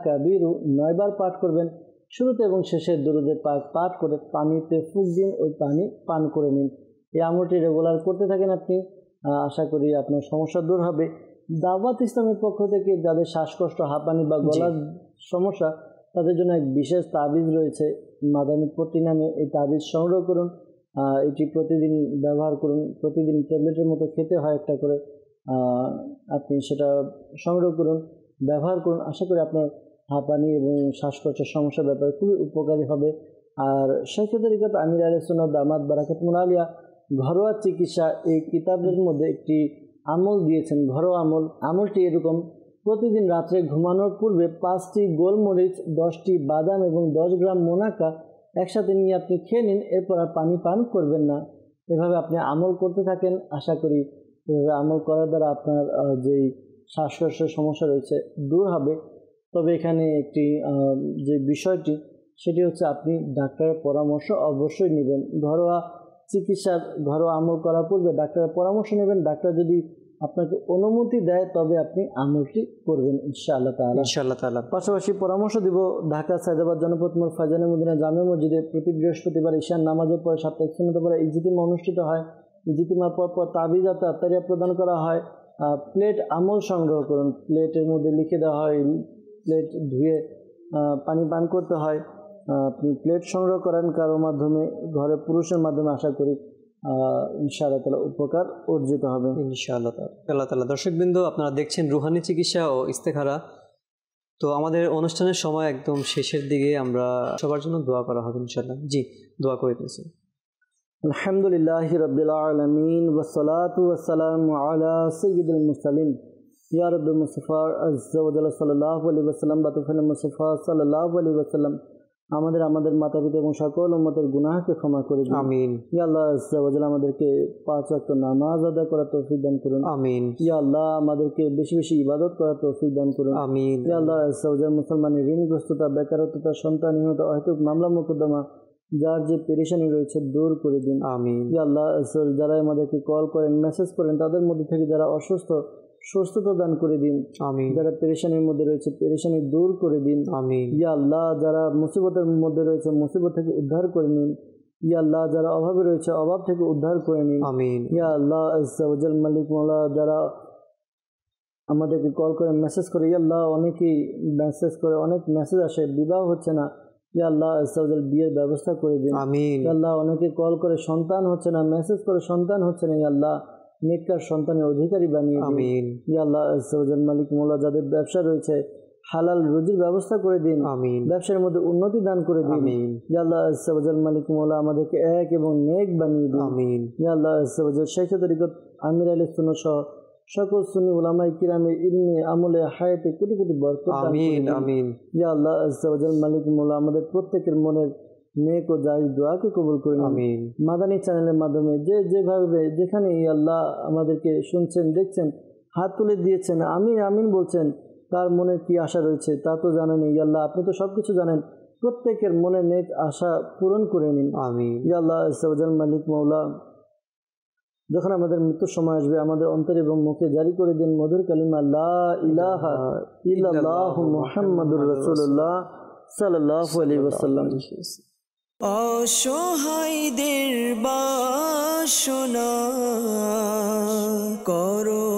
কাবীরু 9 বার পাঠ করবেন। শুরুতে এবং শেষে দুরূদে পাক পাঠ করে পানিতে ফুঁক দিন, ওই পানি পান করে নিন। এই আমলটি রেগুলার করতে থাকেন আপনি, আশা করি আপনার সমস্যা দূর হবে। দাওয়াত ইসলামের পক্ষ থেকে যাদের শ্বাসকষ্ট, হাঁপানি বা গলার সমস্যা তাদের জন্য এক বিশেষ তাবিজ রয়েছে, মাদানী পট্টি নামে। এই তাবিজ সংগ্রহ করুন, এটি প্রতিদিন ব্যবহার করুন। প্রতিদিন ট্যাবলেটের মতো খেতে হয় একটা করে, আপনি সেটা সংগ্রহ করুন, ব্যবহার করুন। আশা করি আপনার হাঁপানি এবং শ্বাসকষ্টের সমস্যার ব্যাপারে খুবই উপকারী হবে। আর শাইখ তরিকত আমির আহলে সুন্নাত দামাত বারাকাতুহুল আলিয়া ঘরোয়া চিকিৎসা এই কিতাবের মধ্যে একটি আমল দিয়েছেন, ঘরোয়া আমলটি এরকম: প্রতিদিন রাত্রে ঘুমানোর পূর্বে 5টি গোলমরিচ, 10টি বাদাম এবং 10 গ্রাম মোনাকা একসাথে নিয়ে আপনি খেয়ে নিন, এরপর আর পানি পান করবেন না। এভাবে আপনি আমল করতে থাকেন, আশা করি এভাবে আমল করার দ্বারা আপনার যেই শ্বাসকষ্টের সমস্যা রয়েছে দূর হবে। তবে এখানে একটি যে বিষয়টি সেটি হচ্ছে আপনি ডাক্তারের পরামর্শ অবশ্যই নেবেন। ঘরোয়া আমল করার পূর্বে ডাক্তারের পরামর্শ নেবেন। ডাক্তার যদি আপনাকে অনুমতি দেয় তবে আপনি আমলটি করবেন ইনশাআল্লাহ তাআলা। পাশাপাশি পরামর্শ দিব, ঢাকা সায়দাবাদ জনপথ মোড় ফায়জানে মদিনা জামে মসজিদে প্রতি বৃহস্পতিবার ঈশার নামাজের পরে সাপ্তাহিক সুন্নাত পড়া ইজতিমা অনুষ্ঠিত হয়। ইজতিমার পর তাবিজ আর তাত্তারিয়া প্রদান করা হয়। প্লেট আমল সংগ্রহ করুন, প্লেটের মধ্যে লিখে দেওয়া হয়, প্লেট ধুয়ে পানি পান করতে হয়। আপনি প্লেট সংগ্রহ করেন কারো মাধ্যমে, ঘরে পুরুষের মাধ্যমে, আশা করি ইনশাআল্লাহ তাআলা উপকার অর্জিত হবে ইনশাআল্লাহ তাআলা। দর্শকবৃন্দ, আপনারা দেখছেন রুহানি চিকিৎসা ও ইস্তেখারা। তো আমাদের অনুষ্ঠানের সময় একদম শেষের দিকে, আমরা সবার জন্য দোয়া করা হবে ইনশাআল্লাহ। জি, দোয়া করে দিয়েছি। আলহামদুলিল্লাহি রাব্বিল আলামিন ওয়াসসালাতু ওয়াসসালামু আলা সাইয়্যিদিল মুরসালিন ইয়া রাব্বি মুস্তাফা আযজা ওয়া জাল্লা সাল্লাল্লাহু আলাইহি ওয়াসাল্লাম বাতুফাল মুস্তাফা সাল্লাল্লাহু আলাইহি ওয়াসাল্লাম আমাদের মাতা পিতা এবং সকল উম্মতের গুনাহকে ক্ষমা করে দিন, আমিন। ইয়া আল্লাহ আযজা ওয়া জাল্লা আমাদেরকে 5 ওয়াক্ত নামাজ আদায় করার তৌফিক দান করুন, আমিন। ইয়া আল্লাহ আমাদেরকে বেশি বেশি ইবাদত করার তৌফিক দান করুন, আমিন। ইয়া আল্লাহ আযজা ওয়া জাল্লা মুসলমানের ঋণগ্রস্ততা, বেকারত্বতা, সন্তানহীনতা, অহেতুক মামলা মোকদ্দমা, যার যে পেরেশানি রয়েছে দূর করে দিন, আমিন। ইয়া আল্লাহ যারা আমাদেরকে কল করেন, মেসেজ করেন, তাদের মধ্যে থেকে যারা অসুস্থ সুস্থতা দান করে দিন, আমিন। যারা পেরেশানির মধ্যে রয়েছে পেরেশানি দূর করে দিন, আমিন। ইয়া আল্লাহ যারা মুসিবতের মধ্যে রয়েছে মুসিবত থেকে উদ্ধার করে নিন, ইয়া আল্লাহ যারা অভাবে রয়েছে অভাব থেকে উদ্ধার করে নিন, আমিন। ইয়া আল্লাহ আযজা ওয়া জাল মালিক মাওলা যারা আমাদেরকে কল করে মেসেজ করে, ইয়া আল্লাহ অনেকেই মেসেজ করে, অনেক মেসেজ আসে, বিবাহ হচ্ছে না, ইয়া আল্লাহ আযজা ওয়া জাল বিয়ের ব্যবস্থা করে দিন, আমিন। ইয়া আল্লাহ অনেকে কল করে সন্তান হচ্ছে না, মেসেজ করে সন্তান হচ্ছে না, ইয়া আল্লাহ নেককার সন্তানের অধিকারী বানিয়ে দিন, আমিন। ইয়া আল্লাহ আযজা ওয়া জাল মালিক মাওলা যাদের ব্যবসা রয়েছে হালাল রুজির ব্যবস্থা করে দিন, আমিন। ব্যবসার মধ্যে উন্নতি দান করে দিন, আমিন। ইয়া আল্লাহ আযজা ওয়া জাল মালিক মাওলা আমাদেরকে এক এবং নেক বানিয়ে দিন, আমিন। ইয়া আল্লাহ আযজা ওয়া জাল শাইখ তরিকত আমির আহলে সুন্নাত সহ সকল সুন্নি উলামায়ে কিরামের ইলমে আমলে হায়াতে কোটি কোটি বরকত দান করুন, আমিন। ইয়া আল্লাহ আযজা ওয়া জাল মালিক মাওলা আমাদের প্রত্যেকের মনের নেক ও জায়েজ দোয়াকে কবুল করুন, আমিন। মাদানী চ্যানেলের মাধ্যমে যেভাবে যেখানে ইয়া আল্লাহ আমাদেরকে শুনছেন, দেখছেন, হাত তুলে দিয়েছেন, আমিন আমিন বলছেন, তার মনে কি আশা রয়েছে তা তো জানেন, ইয়া আল্লাহ আপনি তো সবকিছু জানেন। প্রত্যেকের মনে নেক আশা পূরণ করে নিন, আমিন। ইয়া আল্লাহ আযজা ওয়া জাল মালিক মাওলা যখন আমাদের মৃত্যুর সময় আসবে আমাদের অন্তর এবং মুখে জারি করে দিন মধুর কালিমা লা ইলাহা ইল্লাল্লাহু মুহাম্মাদুর রাসূলুল্লাহ সাল্লাল্লাহু আলাইহি ওয়াসাল্লাম। অসহায়দের বাসনা করো